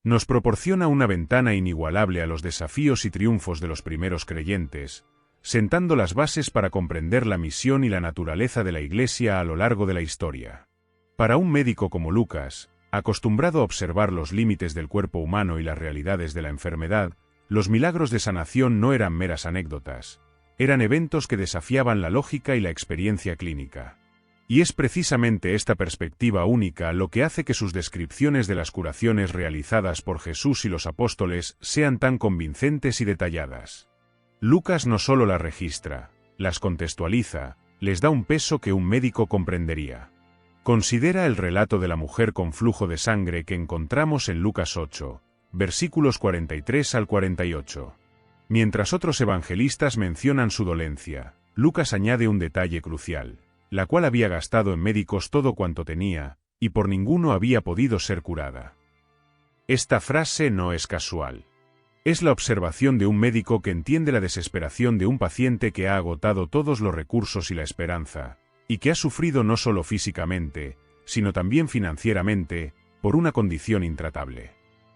Nos proporciona una ventana inigualable a los desafíos y triunfos de los primeros creyentes, sentando las bases para comprender la misión y la naturaleza de la Iglesia a lo largo de la historia. Para un médico como Lucas, acostumbrado a observar los límites del cuerpo humano y las realidades de la enfermedad, los milagros de sanación no eran meras anécdotas, eran eventos que desafiaban la lógica y la experiencia clínica. Y es precisamente esta perspectiva única lo que hace que sus descripciones de las curaciones realizadas por Jesús y los apóstoles sean tan convincentes y detalladas. Lucas no solo las registra, las contextualiza, les da un peso que un médico comprendería. Considera el relato de la mujer con flujo de sangre que encontramos en Lucas 8, versículos 43 al 48. Mientras otros evangelistas mencionan su dolencia, Lucas añade un detalle crucial, la cual había gastado en médicos todo cuanto tenía, y por ninguno había podido ser curada. Esta frase no es casual. Es la observación de un médico que entiende la desesperación de un paciente que ha agotado todos los recursos y la esperanza, y que ha sufrido no solo físicamente, sino también financieramente, por una condición intratable.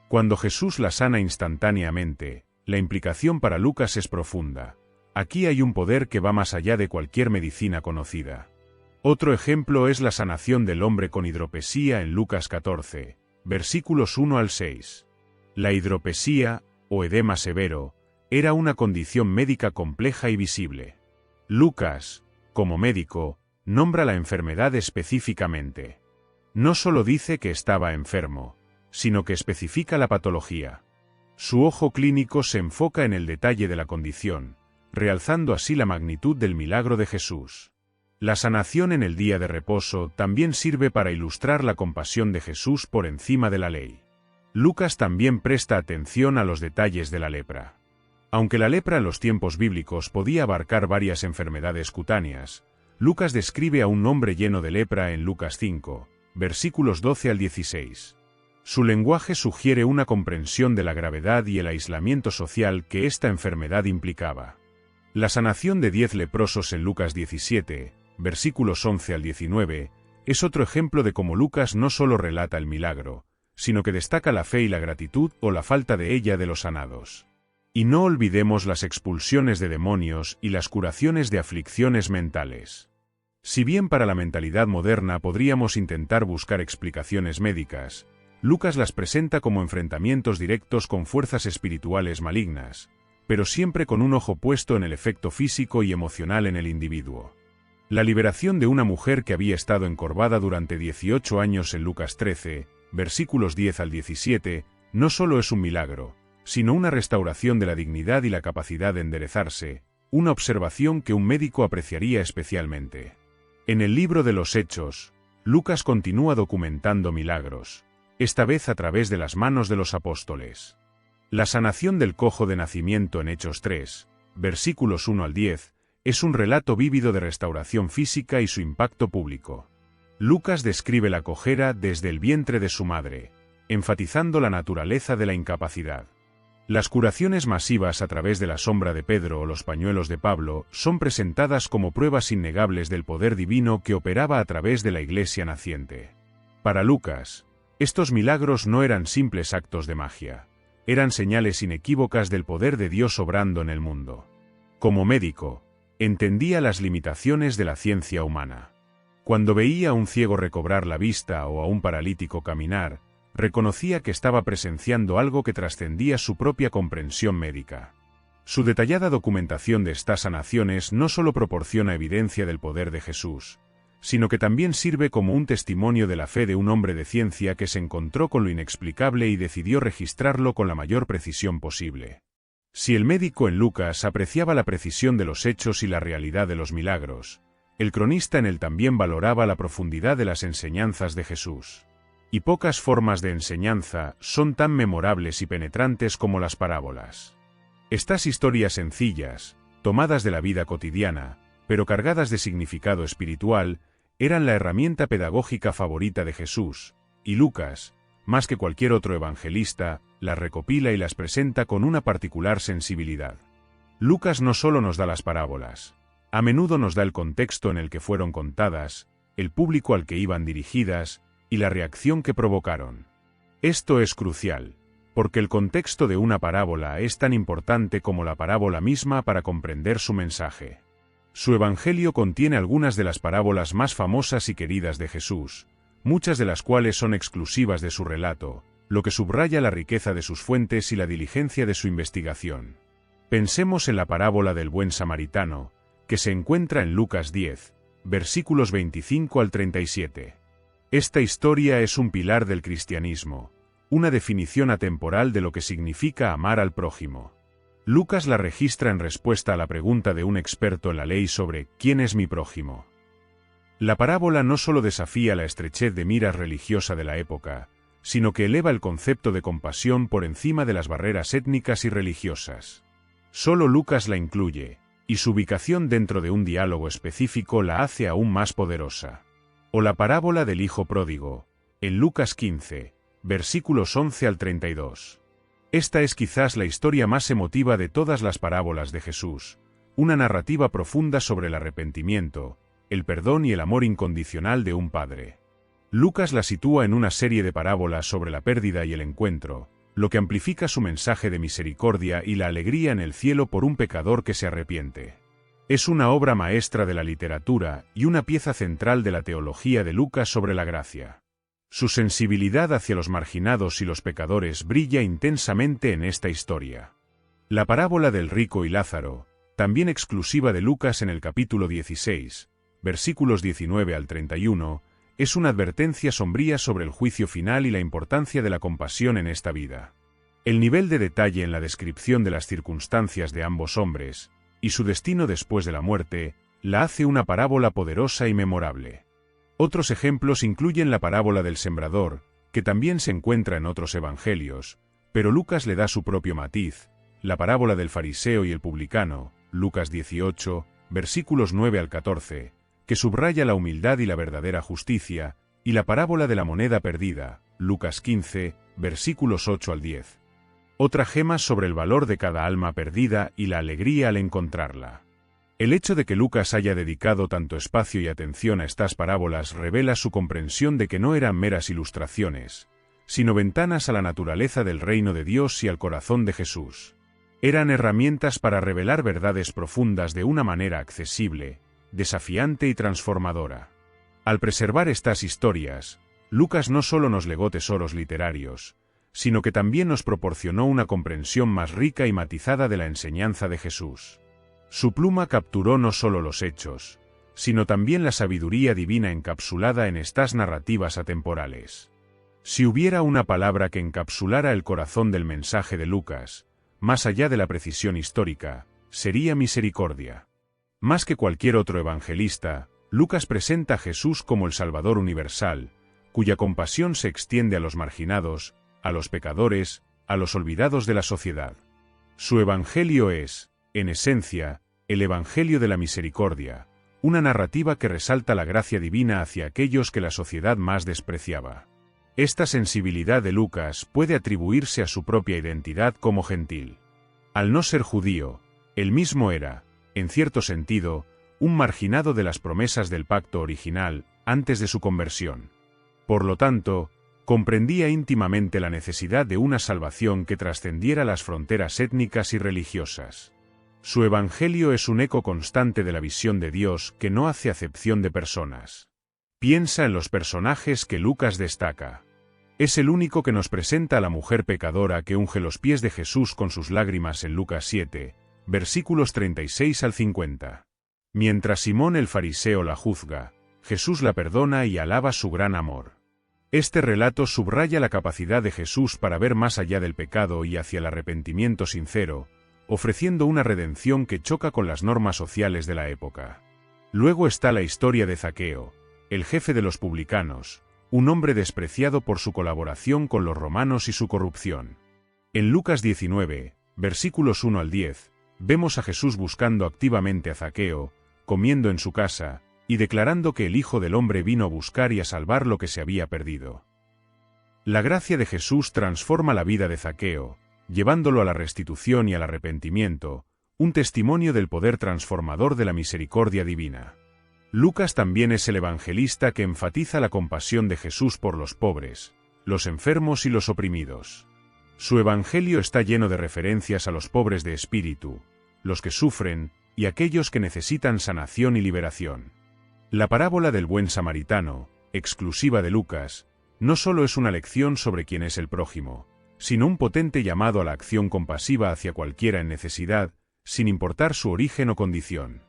Cuando Jesús la sana instantáneamente, la implicación para Lucas es profunda. Aquí hay un poder que va más allá de cualquier medicina conocida. Otro ejemplo es la sanación del hombre con hidropesía en Lucas 14, versículos 1 al 6. La hidropesía, o edema severo, era una condición médica compleja y visible. Lucas, como médico, nombra la enfermedad específicamente. No solo dice que estaba enfermo, sino que especifica la patología. Su ojo clínico se enfoca en el detalle de la condición, realzando así la magnitud del milagro de Jesús. La sanación en el día de reposo también sirve para ilustrar la compasión de Jesús por encima de la ley. Lucas también presta atención a los detalles de la lepra. Aunque la lepra en los tiempos bíblicos podía abarcar varias enfermedades cutáneas, Lucas describe a un hombre lleno de lepra en Lucas 5, versículos 12 al 16. Su lenguaje sugiere una comprensión de la gravedad y el aislamiento social que esta enfermedad implicaba. La sanación de 10 leprosos en Lucas 17, versículos 11 al 19, es otro ejemplo de cómo Lucas no solo relata el milagro, sino que destaca la fe y la gratitud o la falta de ella de los sanados. Y no olvidemos las expulsiones de demonios y las curaciones de aflicciones mentales. Si bien para la mentalidad moderna podríamos intentar buscar explicaciones médicas, Lucas las presenta como enfrentamientos directos con fuerzas espirituales malignas, pero siempre con un ojo puesto en el efecto físico y emocional en el individuo. La liberación de una mujer que había estado encorvada durante 18 años en Lucas 13, versículos 10 al 17, no solo es un milagro, sino una restauración de la dignidad y la capacidad de enderezarse, una observación que un médico apreciaría especialmente. En el libro de los Hechos, Lucas continúa documentando milagros, esta vez a través de las manos de los apóstoles. La sanación del cojo de nacimiento en Hechos 3, versículos 1 al 10, es un relato vívido de restauración física y su impacto público. Lucas describe la cojera desde el vientre de su madre, enfatizando la naturaleza de la incapacidad. Las curaciones masivas a través de la sombra de Pedro o los pañuelos de Pablo son presentadas como pruebas innegables del poder divino que operaba a través de la Iglesia naciente. Para Lucas, estos milagros no eran simples actos de magia, eran señales inequívocas del poder de Dios obrando en el mundo. Como médico, entendía las limitaciones de la ciencia humana. Cuando veía a un ciego recobrar la vista o a un paralítico caminar, reconocía que estaba presenciando algo que trascendía su propia comprensión médica. Su detallada documentación de estas sanaciones no solo proporciona evidencia del poder de Jesús, sino que también sirve como un testimonio de la fe de un hombre de ciencia que se encontró con lo inexplicable y decidió registrarlo con la mayor precisión posible. Si el médico en Lucas apreciaba la precisión de los hechos y la realidad de los milagros, el cronista en él también valoraba la profundidad de las enseñanzas de Jesús. Y pocas formas de enseñanza son tan memorables y penetrantes como las parábolas. Estas historias sencillas, tomadas de la vida cotidiana, pero cargadas de significado espiritual, eran la herramienta pedagógica favorita de Jesús, y Lucas, más que cualquier otro evangelista, las recopila y las presenta con una particular sensibilidad. Lucas no solo nos da las parábolas, a menudo nos da el contexto en el que fueron contadas, el público al que iban dirigidas, y la reacción que provocaron. Esto es crucial, porque el contexto de una parábola es tan importante como la parábola misma para comprender su mensaje. Su evangelio contiene algunas de las parábolas más famosas y queridas de Jesús, muchas de las cuales son exclusivas de su relato, lo que subraya la riqueza de sus fuentes y la diligencia de su investigación. Pensemos en la parábola del buen samaritano, que se encuentra en Lucas 10, versículos 25 al 37. Esta historia es un pilar del cristianismo, una definición atemporal de lo que significa amar al prójimo. Lucas la registra en respuesta a la pregunta de un experto en la ley sobre ¿quién es mi prójimo? La parábola no solo desafía la estrechez de miras religiosa de la época, sino que eleva el concepto de compasión por encima de las barreras étnicas y religiosas. Solo Lucas la incluye, y su ubicación dentro de un diálogo específico la hace aún más poderosa. O la parábola del hijo pródigo, en Lucas 15, versículos 11 al 32. Esta es quizás la historia más emotiva de todas las parábolas de Jesús, una narrativa profunda sobre el arrepentimiento, el perdón y el amor incondicional de un padre. Lucas la sitúa en una serie de parábolas sobre la pérdida y el encuentro, lo que amplifica su mensaje de misericordia y la alegría en el cielo por un pecador que se arrepiente. Es una obra maestra de la literatura y una pieza central de la teología de Lucas sobre la gracia. Su sensibilidad hacia los marginados y los pecadores brilla intensamente en esta historia. La parábola del rico y Lázaro, también exclusiva de Lucas en el capítulo 16, versículos 19 al 31, es una advertencia sombría sobre el juicio final y la importancia de la compasión en esta vida. El nivel de detalle en la descripción de las circunstancias de ambos hombres, y su destino después de la muerte, la hace una parábola poderosa y memorable. Otros ejemplos incluyen la parábola del sembrador, que también se encuentra en otros evangelios, pero Lucas le da su propio matiz, la parábola del fariseo y el publicano, Lucas 18, versículos 9 al 14, que subraya la humildad y la verdadera justicia, y la parábola de la moneda perdida, Lucas 15, versículos 8 al 10. Otra gema sobre el valor de cada alma perdida y la alegría al encontrarla. El hecho de que Lucas haya dedicado tanto espacio y atención a estas parábolas revela su comprensión de que no eran meras ilustraciones, sino ventanas a la naturaleza del reino de Dios y al corazón de Jesús. Eran herramientas para revelar verdades profundas de una manera accesible, desafiante y transformadora. Al preservar estas historias, Lucas no solo nos legó tesoros literarios, sino que también nos proporcionó una comprensión más rica y matizada de la enseñanza de Jesús. Su pluma capturó no solo los hechos, sino también la sabiduría divina encapsulada en estas narrativas atemporales. Si hubiera una palabra que encapsulara el corazón del mensaje de Lucas, más allá de la precisión histórica, sería misericordia. Más que cualquier otro evangelista, Lucas presenta a Jesús como el Salvador universal, cuya compasión se extiende a los marginados, a los pecadores, a los olvidados de la sociedad. Su evangelio es, en esencia, el evangelio de la misericordia, una narrativa que resalta la gracia divina hacia aquellos que la sociedad más despreciaba. Esta sensibilidad de Lucas puede atribuirse a su propia identidad como gentil. Al no ser judío, él mismo era, en cierto sentido, un marginado de las promesas del pacto original antes de su conversión. Por lo tanto, comprendía íntimamente la necesidad de una salvación que trascendiera las fronteras étnicas y religiosas. Su evangelio es un eco constante de la visión de Dios que no hace acepción de personas. Piensa en los personajes que Lucas destaca. Es el único que nos presenta a la mujer pecadora que unge los pies de Jesús con sus lágrimas en Lucas 7, versículos 36 al 50. Mientras Simón el fariseo la juzga, Jesús la perdona y alaba su gran amor. Este relato subraya la capacidad de Jesús para ver más allá del pecado y hacia el arrepentimiento sincero, ofreciendo una redención que choca con las normas sociales de la época. Luego está la historia de Zaqueo, el jefe de los publicanos, un hombre despreciado por su colaboración con los romanos y su corrupción. En Lucas 19, versículos 1 al 10, vemos a Jesús buscando activamente a Zaqueo, comiendo en su casa, y declarando que el Hijo del Hombre vino a buscar y a salvar lo que se había perdido. La gracia de Jesús transforma la vida de Zaqueo, llevándolo a la restitución y al arrepentimiento, un testimonio del poder transformador de la misericordia divina. Lucas también es el evangelista que enfatiza la compasión de Jesús por los pobres, los enfermos y los oprimidos. Su evangelio está lleno de referencias a los pobres de espíritu, los que sufren, y aquellos que necesitan sanación y liberación. La parábola del buen samaritano, exclusiva de Lucas, no solo es una lección sobre quién es el prójimo, sino un potente llamado a la acción compasiva hacia cualquiera en necesidad, sin importar su origen o condición.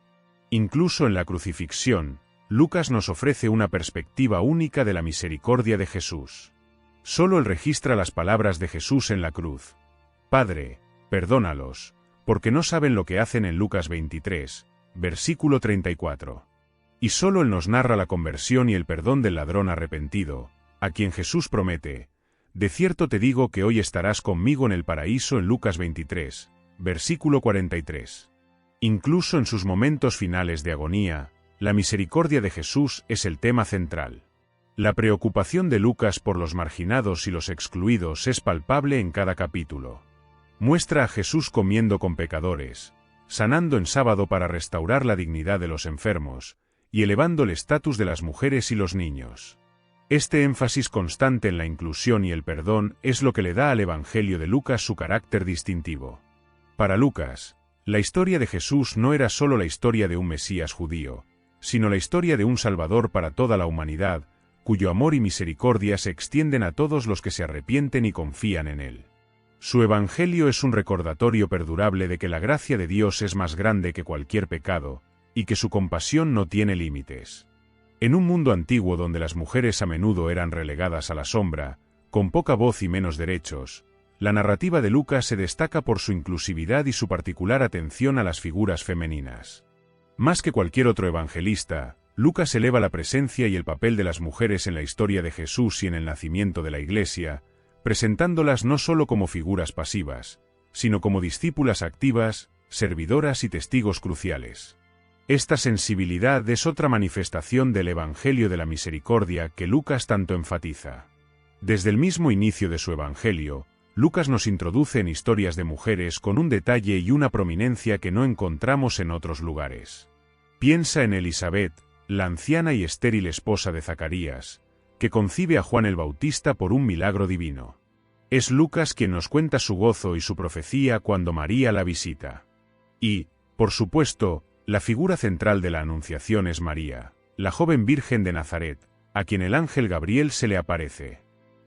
Incluso en la crucifixión, Lucas nos ofrece una perspectiva única de la misericordia de Jesús. Solo él registra las palabras de Jesús en la cruz: Padre, perdónalos, porque no saben lo que hacen, en Lucas 23, versículo 34. Y solo él nos narra la conversión y el perdón del ladrón arrepentido, a quien Jesús promete: de cierto te digo que hoy estarás conmigo en el paraíso, en Lucas 23, versículo 43. Incluso en sus momentos finales de agonía, la misericordia de Jesús es el tema central. La preocupación de Lucas por los marginados y los excluidos es palpable en cada capítulo. Muestra a Jesús comiendo con pecadores, sanando en sábado para restaurar la dignidad de los enfermos, y elevando el estatus de las mujeres y los niños. Este énfasis constante en la inclusión y el perdón es lo que le da al Evangelio de Lucas su carácter distintivo. Para Lucas, la historia de Jesús no era solo la historia de un Mesías judío, sino la historia de un Salvador para toda la humanidad, cuyo amor y misericordia se extienden a todos los que se arrepienten y confían en él. Su Evangelio es un recordatorio perdurable de que la gracia de Dios es más grande que cualquier pecado, y que su compasión no tiene límites. En un mundo antiguo donde las mujeres a menudo eran relegadas a la sombra, con poca voz y menos derechos, la narrativa de Lucas se destaca por su inclusividad y su particular atención a las figuras femeninas. Más que cualquier otro evangelista, Lucas eleva la presencia y el papel de las mujeres en la historia de Jesús y en el nacimiento de la Iglesia, presentándolas no solo como figuras pasivas, sino como discípulas activas, servidoras y testigos cruciales. Esta sensibilidad es otra manifestación del Evangelio de la Misericordia que Lucas tanto enfatiza. Desde el mismo inicio de su Evangelio, Lucas nos introduce en historias de mujeres con un detalle y una prominencia que no encontramos en otros lugares. Piensa en Elisabet, la anciana y estéril esposa de Zacarías, que concibe a Juan el Bautista por un milagro divino. Es Lucas quien nos cuenta su gozo y su profecía cuando María la visita. Y, por supuesto, la figura central de la Anunciación es María, la joven Virgen de Nazaret, a quien el ángel Gabriel se le aparece.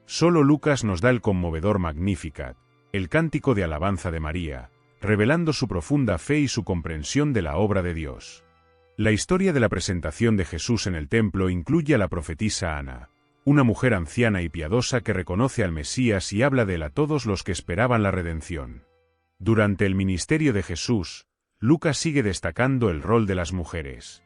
Solo Lucas nos da el conmovedor Magnificat, el cántico de alabanza de María, revelando su profunda fe y su comprensión de la obra de Dios. La historia de la presentación de Jesús en el templo incluye a la profetisa Ana, una mujer anciana y piadosa que reconoce al Mesías y habla de él a todos los que esperaban la redención. Durante el ministerio de Jesús, Lucas sigue destacando el rol de las mujeres.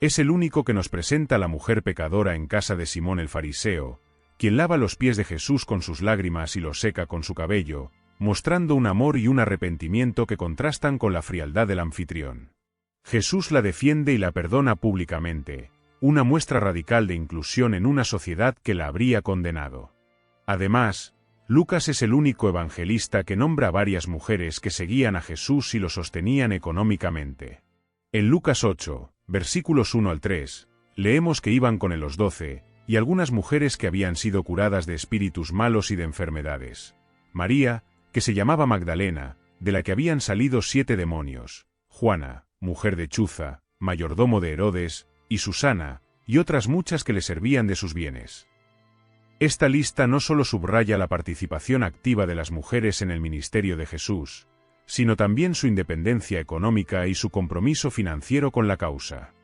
Es el único que nos presenta a la mujer pecadora en casa de Simón el fariseo, quien lava los pies de Jesús con sus lágrimas y los seca con su cabello, mostrando un amor y un arrepentimiento que contrastan con la frialdad del anfitrión. Jesús la defiende y la perdona públicamente, una muestra radical de inclusión en una sociedad que la habría condenado. Además, Lucas es el único evangelista que nombra a varias mujeres que seguían a Jesús y lo sostenían económicamente. En Lucas 8, versículos 1 al 3, leemos que iban con él los 12, y algunas mujeres que habían sido curadas de espíritus malos y de enfermedades. María, que se llamaba Magdalena, de la que habían salido 7 demonios, Juana, mujer de Chuza, mayordomo de Herodes, y Susana, y otras muchas que le servían de sus bienes. Esta lista no solo subraya la participación activa de las mujeres en el ministerio de Jesús, sino también su independencia económica y su compromiso financiero con la causa.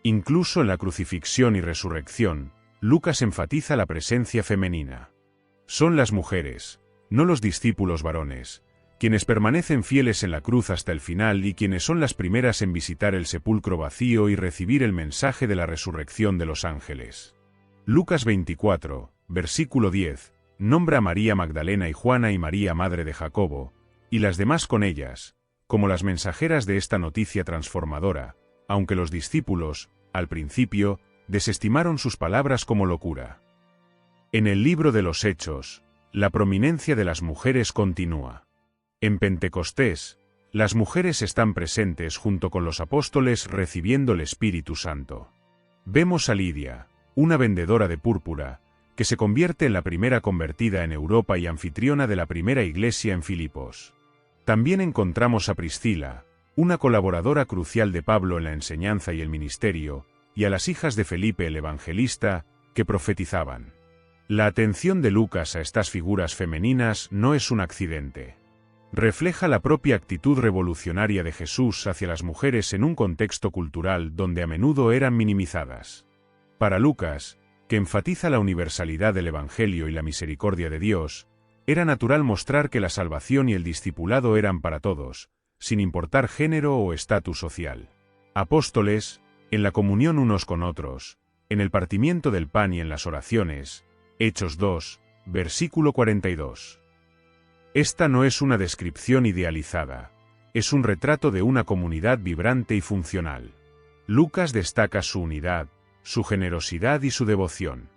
Incluso en la crucifixión y resurrección, Lucas enfatiza la presencia femenina. Son las mujeres, no los discípulos varones, quienes permanecen fieles en la cruz hasta el final y quienes son las primeras en visitar el sepulcro vacío y recibir el mensaje de la resurrección de los ángeles. Lucas 24, versículo 10, nombra a María Magdalena y Juana y María madre de Jacobo, y las demás con ellas, como las mensajeras de esta noticia transformadora, aunque los discípulos, al principio, desestimaron sus palabras como locura. En el libro de los Hechos, la prominencia de las mujeres continúa. En Pentecostés, las mujeres están presentes junto con los apóstoles recibiendo el Espíritu Santo. Vemos a Lidia, una vendedora de púrpura, que se convierte en la primera convertida en Europa y anfitriona de la primera iglesia en Filipos. También encontramos a Priscila, una colaboradora crucial de Pablo en la enseñanza y el ministerio, y a las hijas de Felipe el Evangelista, que profetizaban. La atención de Lucas a estas figuras femeninas no es un accidente. Refleja la propia actitud revolucionaria de Jesús hacia las mujeres en un contexto cultural donde a menudo eran minimizadas. Para Lucas, que enfatiza la universalidad del Evangelio y la misericordia de Dios, era natural mostrar que la salvación y el discipulado eran para todos, sin importar género o estatus social. Apóstoles, en la comunión unos con otros, en el partimiento del pan y en las oraciones. Hechos 2, versículo 42. Esta no es una descripción idealizada, es un retrato de una comunidad vibrante y funcional. Lucas destaca su unidad, su generosidad y su devoción.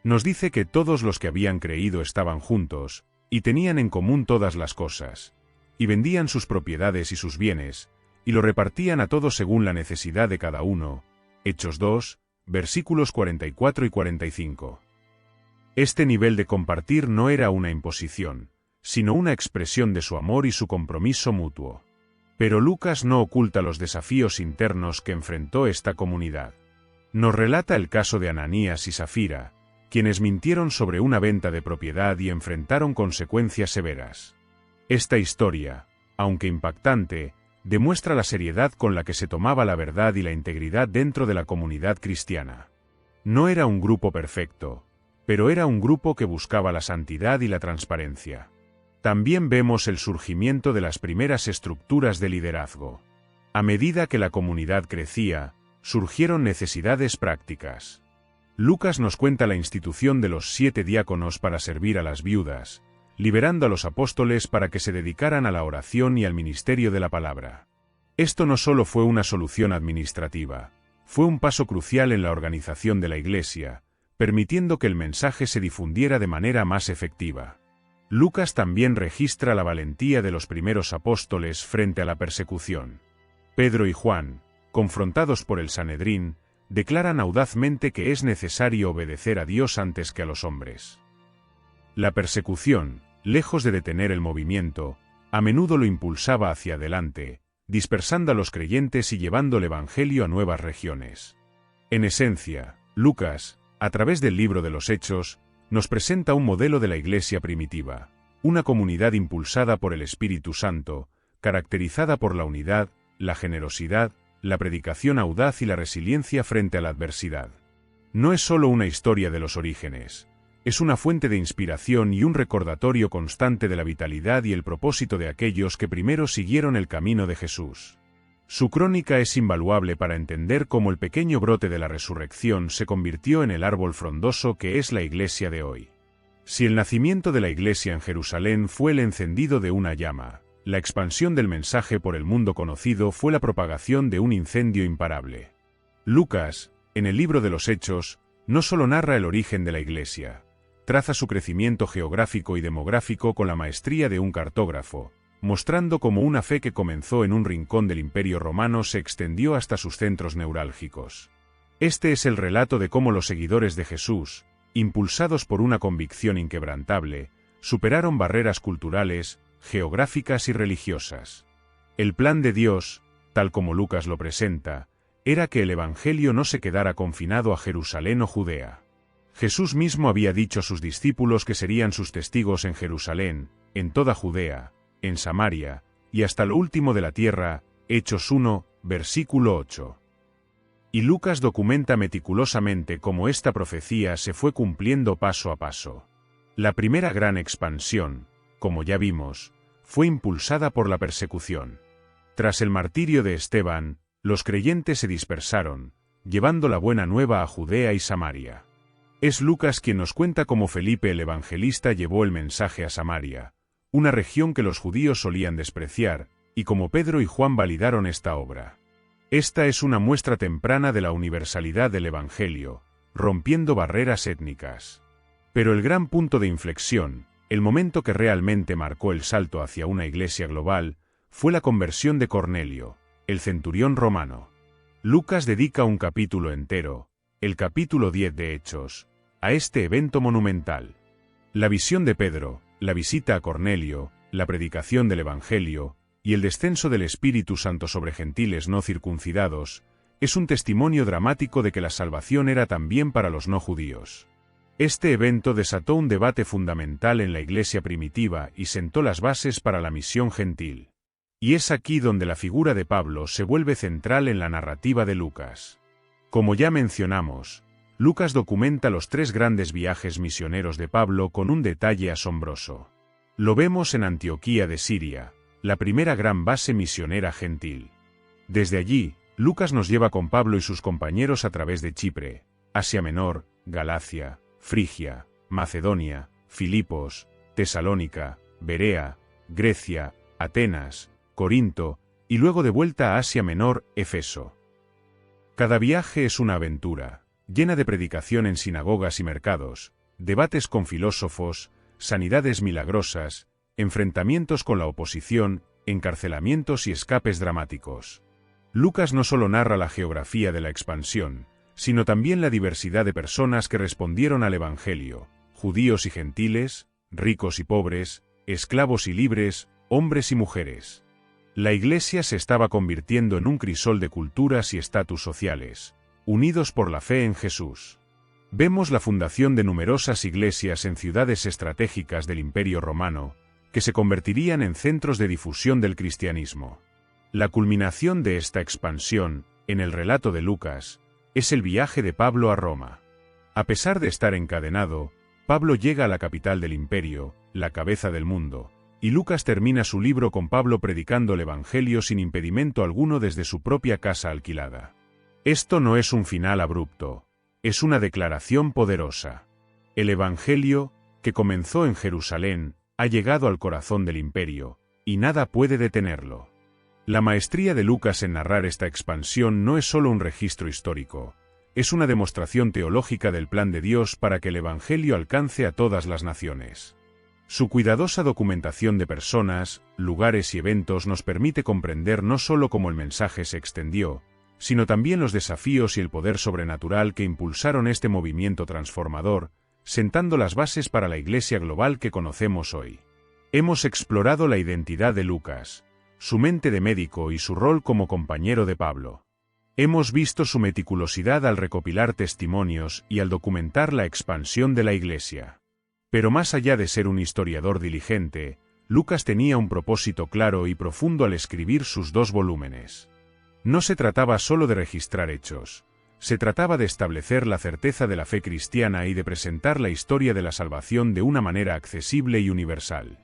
Nos dice que todos los que habían creído estaban juntos, y tenían en común todas las cosas, y vendían sus propiedades y sus bienes, y lo repartían a todos según la necesidad de cada uno. Hechos 2, versículos 44 y 45. Este nivel de compartir no era una imposición, sino una expresión de su amor y su compromiso mutuo. Pero Lucas no oculta los desafíos internos que enfrentó esta comunidad. Nos relata el caso de Ananías y Safira, quienes mintieron sobre una venta de propiedad y enfrentaron consecuencias severas. Esta historia, aunque impactante, demuestra la seriedad con la que se tomaba la verdad y la integridad dentro de la comunidad cristiana. No era un grupo perfecto, pero era un grupo que buscaba la santidad y la transparencia. También vemos el surgimiento de las primeras estructuras de liderazgo. A medida que la comunidad crecía, surgieron necesidades prácticas. Lucas nos cuenta la institución de los 7 diáconos para servir a las viudas, liberando a los apóstoles para que se dedicaran a la oración y al ministerio de la palabra. Esto no solo fue una solución administrativa, fue un paso crucial en la organización de la Iglesia, permitiendo que el mensaje se difundiera de manera más efectiva. Lucas también registra la valentía de los primeros apóstoles frente a la persecución. Pedro y Juan, confrontados por el Sanedrín, declaran audazmente que es necesario obedecer a Dios antes que a los hombres. La persecución, lejos de detener el movimiento, a menudo lo impulsaba hacia adelante, dispersando a los creyentes y llevando el Evangelio a nuevas regiones. En esencia, Lucas, a través del libro de los Hechos, nos presenta un modelo de la Iglesia primitiva, una comunidad impulsada por el Espíritu Santo, caracterizada por la unidad, la generosidad, la predicación audaz y la resiliencia frente a la adversidad. No es solo una historia de los orígenes, es una fuente de inspiración y un recordatorio constante de la vitalidad y el propósito de aquellos que primero siguieron el camino de Jesús. Su crónica es invaluable para entender cómo el pequeño brote de la resurrección se convirtió en el árbol frondoso que es la Iglesia de hoy. Si el nacimiento de la Iglesia en Jerusalén fue el encendido de una llama, La expansión del mensaje por el mundo conocido fue la propagación de un incendio imparable. Lucas, en el libro de los Hechos, no solo narra el origen de la Iglesia, traza su crecimiento geográfico y demográfico con la maestría de un cartógrafo, mostrando cómo una fe que comenzó en un rincón del Imperio Romano se extendió hasta sus centros neurálgicos. Este es el relato de cómo los seguidores de Jesús, impulsados por una convicción inquebrantable, superaron barreras culturales, geográficas y religiosas. El plan de Dios, tal como Lucas lo presenta, era que el Evangelio no se quedara confinado a Jerusalén o Judea. Jesús mismo había dicho a sus discípulos que serían sus testigos en Jerusalén, en toda Judea, en Samaria, y hasta lo último de la tierra, Hechos 1, versículo 8. Y Lucas documenta meticulosamente cómo esta profecía se fue cumpliendo paso a paso. La primera gran expansión, como ya vimos, fue impulsada por la persecución. Tras el martirio de Esteban, los creyentes se dispersaron, llevando la buena nueva a Judea y Samaria. Es Lucas quien nos cuenta cómo Felipe el Evangelista llevó el mensaje a Samaria, una región que los judíos solían despreciar, y cómo Pedro y Juan validaron esta obra. Esta es una muestra temprana de la universalidad del Evangelio, rompiendo barreras étnicas. Pero el gran punto de inflexión, el momento que realmente marcó el salto hacia una iglesia global, fue la conversión de Cornelio, el centurión romano. Lucas dedica un capítulo entero, el capítulo 10 de Hechos, a este evento monumental. La visión de Pedro, la visita a Cornelio, la predicación del Evangelio, y el descenso del Espíritu Santo sobre gentiles no circuncidados, es un testimonio dramático de que la salvación era también para los no judíos. Este evento desató un debate fundamental en la iglesia primitiva y sentó las bases para la misión gentil. Y es aquí donde la figura de Pablo se vuelve central en la narrativa de Lucas. Como ya mencionamos, Lucas documenta los 3 grandes viajes misioneros de Pablo con un detalle asombroso. Lo vemos en Antioquía de Siria, la primera gran base misionera gentil. Desde allí, Lucas nos lleva con Pablo y sus compañeros a través de Chipre, Asia Menor, Galacia, Frigia, Macedonia, Filipos, Tesalónica, Berea, Grecia, Atenas, Corinto, y luego de vuelta a Asia Menor, Éfeso. Cada viaje es una aventura, llena de predicación en sinagogas y mercados, debates con filósofos, sanidades milagrosas, enfrentamientos con la oposición, encarcelamientos y escapes dramáticos. Lucas no solo narra la geografía de la expansión, sino también la diversidad de personas que respondieron al Evangelio, judíos y gentiles, ricos y pobres, esclavos y libres, hombres y mujeres. La Iglesia se estaba convirtiendo en un crisol de culturas y estatus sociales, unidos por la fe en Jesús. Vemos la fundación de numerosas iglesias en ciudades estratégicas del Imperio Romano, que se convertirían en centros de difusión del cristianismo. La culminación de esta expansión, en el relato de Lucas, es el viaje de Pablo a Roma. A pesar de estar encadenado, Pablo llega a la capital del imperio, la cabeza del mundo, y Lucas termina su libro con Pablo predicando el Evangelio sin impedimento alguno desde su propia casa alquilada. Esto no es un final abrupto, es una declaración poderosa. El Evangelio, que comenzó en Jerusalén, ha llegado al corazón del imperio, y nada puede detenerlo. La maestría de Lucas en narrar esta expansión no es solo un registro histórico, es una demostración teológica del plan de Dios para que el Evangelio alcance a todas las naciones. Su cuidadosa documentación de personas, lugares y eventos nos permite comprender no solo cómo el mensaje se extendió, sino también los desafíos y el poder sobrenatural que impulsaron este movimiento transformador, sentando las bases para la Iglesia global que conocemos hoy. Hemos explorado la identidad de Lucas, su mente de médico y su rol como compañero de Pablo. Hemos visto su meticulosidad al recopilar testimonios y al documentar la expansión de la Iglesia. Pero más allá de ser un historiador diligente, Lucas tenía un propósito claro y profundo al escribir sus 2 volúmenes. No se trataba solo de registrar hechos, se trataba de establecer la certeza de la fe cristiana y de presentar la historia de la salvación de una manera accesible y universal.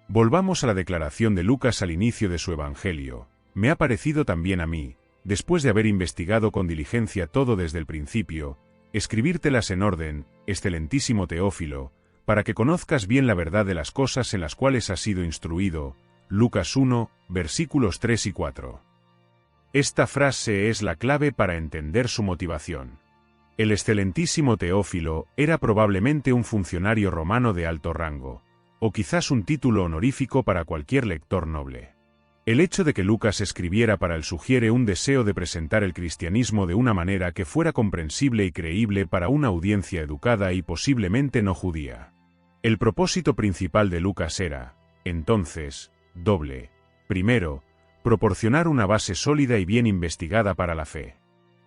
Volvamos a la declaración de Lucas al inicio de su Evangelio. Me ha parecido también a mí, después de haber investigado con diligencia todo desde el principio, escribírtelas en orden, excelentísimo Teófilo, para que conozcas bien la verdad de las cosas en las cuales has sido instruido, Lucas 1, versículos 3 y 4. Esta frase es la clave para entender su motivación. El excelentísimo Teófilo era probablemente un funcionario romano de alto rango, o quizás un título honorífico para cualquier lector noble. El hecho de que Lucas escribiera para él sugiere un deseo de presentar el cristianismo de una manera que fuera comprensible y creíble para una audiencia educada y posiblemente no judía. El propósito principal de Lucas era, entonces, doble. Primero, proporcionar una base sólida y bien investigada para la fe.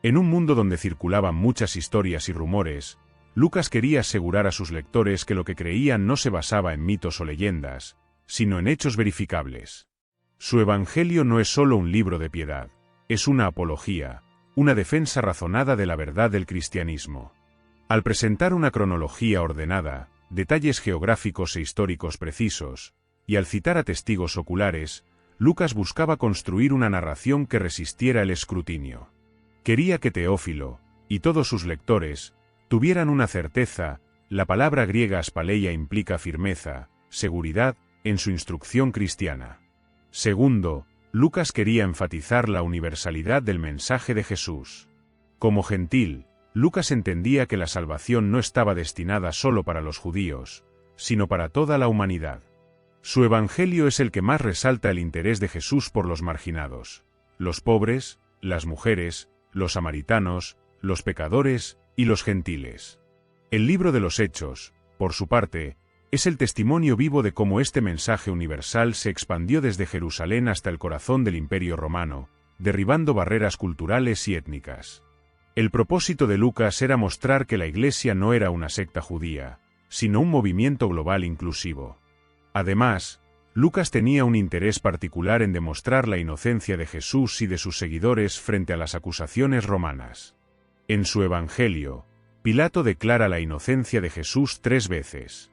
En un mundo donde circulaban muchas historias y rumores, Lucas quería asegurar a sus lectores que lo que creían no se basaba en mitos o leyendas, sino en hechos verificables. Su Evangelio no es solo un libro de piedad, es una apología, una defensa razonada de la verdad del cristianismo. Al presentar una cronología ordenada, detalles geográficos e históricos precisos, y al citar a testigos oculares, Lucas buscaba construir una narración que resistiera el escrutinio. Quería que Teófilo, y todos sus lectores, tuvieran una certeza, la palabra griega aspaleia implica firmeza, seguridad, en su instrucción cristiana. Segundo, Lucas quería enfatizar la universalidad del mensaje de Jesús. Como gentil, Lucas entendía que la salvación no estaba destinada solo para los judíos, sino para toda la humanidad. Su Evangelio es el que más resalta el interés de Jesús por los marginados, los pobres, las mujeres, los samaritanos, los pecadores y los gentiles. El libro de los Hechos, por su parte, es el testimonio vivo de cómo este mensaje universal se expandió desde Jerusalén hasta el corazón del Imperio Romano, derribando barreras culturales y étnicas. El propósito de Lucas era mostrar que la Iglesia no era una secta judía, sino un movimiento global inclusivo. Además, Lucas tenía un interés particular en demostrar la inocencia de Jesús y de sus seguidores frente a las acusaciones romanas. En su Evangelio, Pilato declara la inocencia de Jesús 3 veces.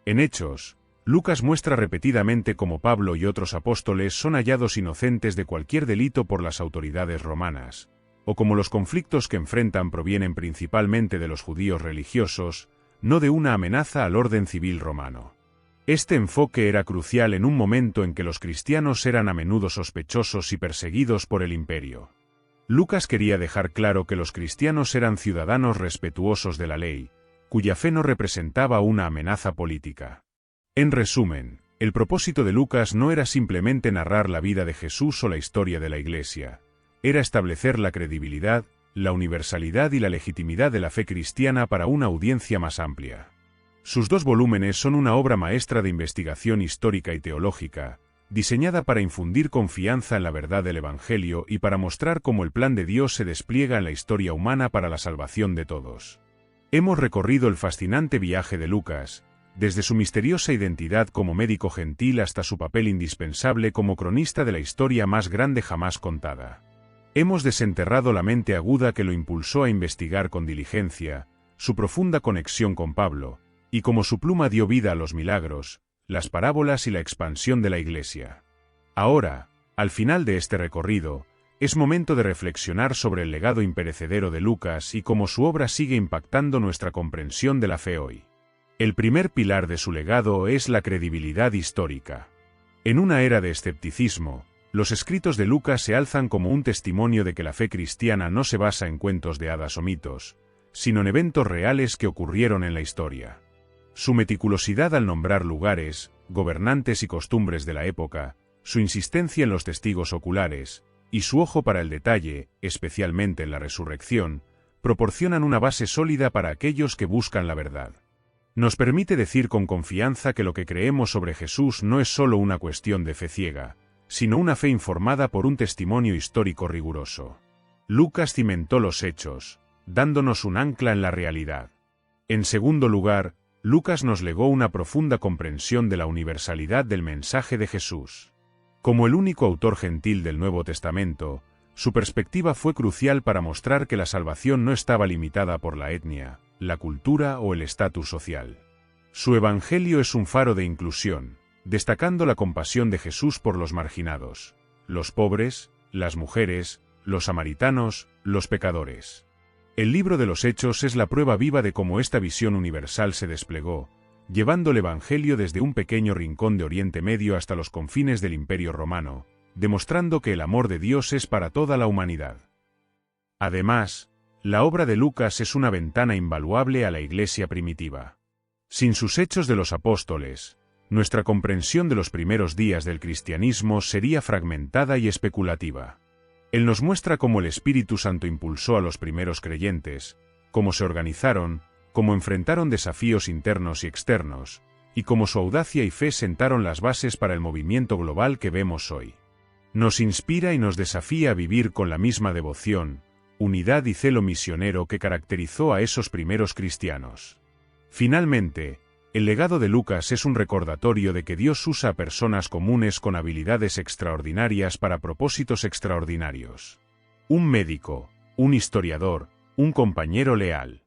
En Hechos, Lucas muestra repetidamente cómo Pablo y otros apóstoles son hallados inocentes de cualquier delito por las autoridades romanas, o cómo los conflictos que enfrentan provienen principalmente de los judíos religiosos, no de una amenaza al orden civil romano. Este enfoque era crucial en un momento en que los cristianos eran a menudo sospechosos y perseguidos por el imperio. Lucas quería dejar claro que los cristianos eran ciudadanos respetuosos de la ley, cuya fe no representaba una amenaza política. En resumen, el propósito de Lucas no era simplemente narrar la vida de Jesús o la historia de la Iglesia, era establecer la credibilidad, la universalidad y la legitimidad de la fe cristiana para una audiencia más amplia. Sus 2 volúmenes son una obra maestra de investigación histórica y teológica, diseñada para infundir confianza en la verdad del Evangelio y para mostrar cómo el plan de Dios se despliega en la historia humana para la salvación de todos. Hemos recorrido el fascinante viaje de Lucas, desde su misteriosa identidad como médico gentil hasta su papel indispensable como cronista de la historia más grande jamás contada. Hemos desenterrado la mente aguda que lo impulsó a investigar con diligencia, su profunda conexión con Pablo, y cómo su pluma dio vida a los milagros, las parábolas y la expansión de la Iglesia. Ahora, al final de este recorrido, es momento de reflexionar sobre el legado imperecedero de Lucas y cómo su obra sigue impactando nuestra comprensión de la fe hoy. El primer pilar de su legado es la credibilidad histórica. En una era de escepticismo, los escritos de Lucas se alzan como un testimonio de que la fe cristiana no se basa en cuentos de hadas o mitos, sino en eventos reales que ocurrieron en la historia. Su meticulosidad al nombrar lugares, gobernantes y costumbres de la época, su insistencia en los testigos oculares, y su ojo para el detalle, especialmente en la resurrección, proporcionan una base sólida para aquellos que buscan la verdad. Nos permite decir con confianza que lo que creemos sobre Jesús no es solo una cuestión de fe ciega, sino una fe informada por un testimonio histórico riguroso. Lucas cimentó los hechos, dándonos un ancla en la realidad. En segundo lugar, Lucas nos legó una profunda comprensión de la universalidad del mensaje de Jesús. Como el único autor gentil del Nuevo Testamento, su perspectiva fue crucial para mostrar que la salvación no estaba limitada por la etnia, la cultura o el estatus social. Su Evangelio es un faro de inclusión, destacando la compasión de Jesús por los marginados, los pobres, las mujeres, los samaritanos, los pecadores. El libro de los Hechos es la prueba viva de cómo esta visión universal se desplegó, llevando el Evangelio desde un pequeño rincón de Oriente Medio hasta los confines del Imperio Romano, demostrando que el amor de Dios es para toda la humanidad. Además, la obra de Lucas es una ventana invaluable a la Iglesia primitiva. Sin sus Hechos de los Apóstoles, nuestra comprensión de los primeros días del cristianismo sería fragmentada y especulativa. Él nos muestra cómo el Espíritu Santo impulsó a los primeros creyentes, cómo se organizaron, cómo enfrentaron desafíos internos y externos, y cómo su audacia y fe sentaron las bases para el movimiento global que vemos hoy. Nos inspira y nos desafía a vivir con la misma devoción, unidad y celo misionero que caracterizó a esos primeros cristianos. Finalmente, el legado de Lucas es un recordatorio de que Dios usa a personas comunes con habilidades extraordinarias para propósitos extraordinarios. Un médico, un historiador, un compañero leal.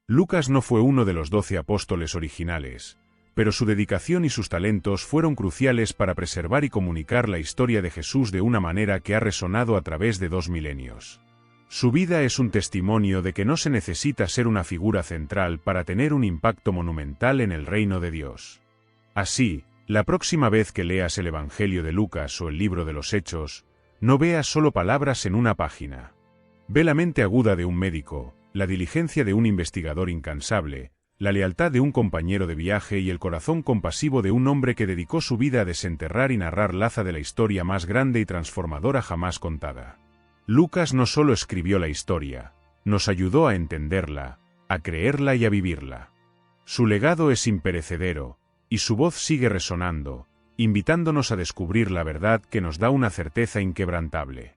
Lucas no fue uno de los 12 apóstoles originales, pero su dedicación y sus talentos fueron cruciales para preservar y comunicar la historia de Jesús de una manera que ha resonado a través de 2 milenios. Su vida es un testimonio de que no se necesita ser una figura central para tener un impacto monumental en el reino de Dios. Así, la próxima vez que leas el Evangelio de Lucas o el libro de los Hechos, no veas solo palabras en una página. Ve la mente aguda de un médico, la diligencia de un investigador incansable, la lealtad de un compañero de viaje y el corazón compasivo de un hombre que dedicó su vida a desenterrar y narrar la haza de la historia más grande y transformadora jamás contada. Lucas no solo escribió la historia, nos ayudó a entenderla, a creerla y a vivirla. Su legado es imperecedero, y su voz sigue resonando, invitándonos a descubrir la verdad que nos da una certeza inquebrantable.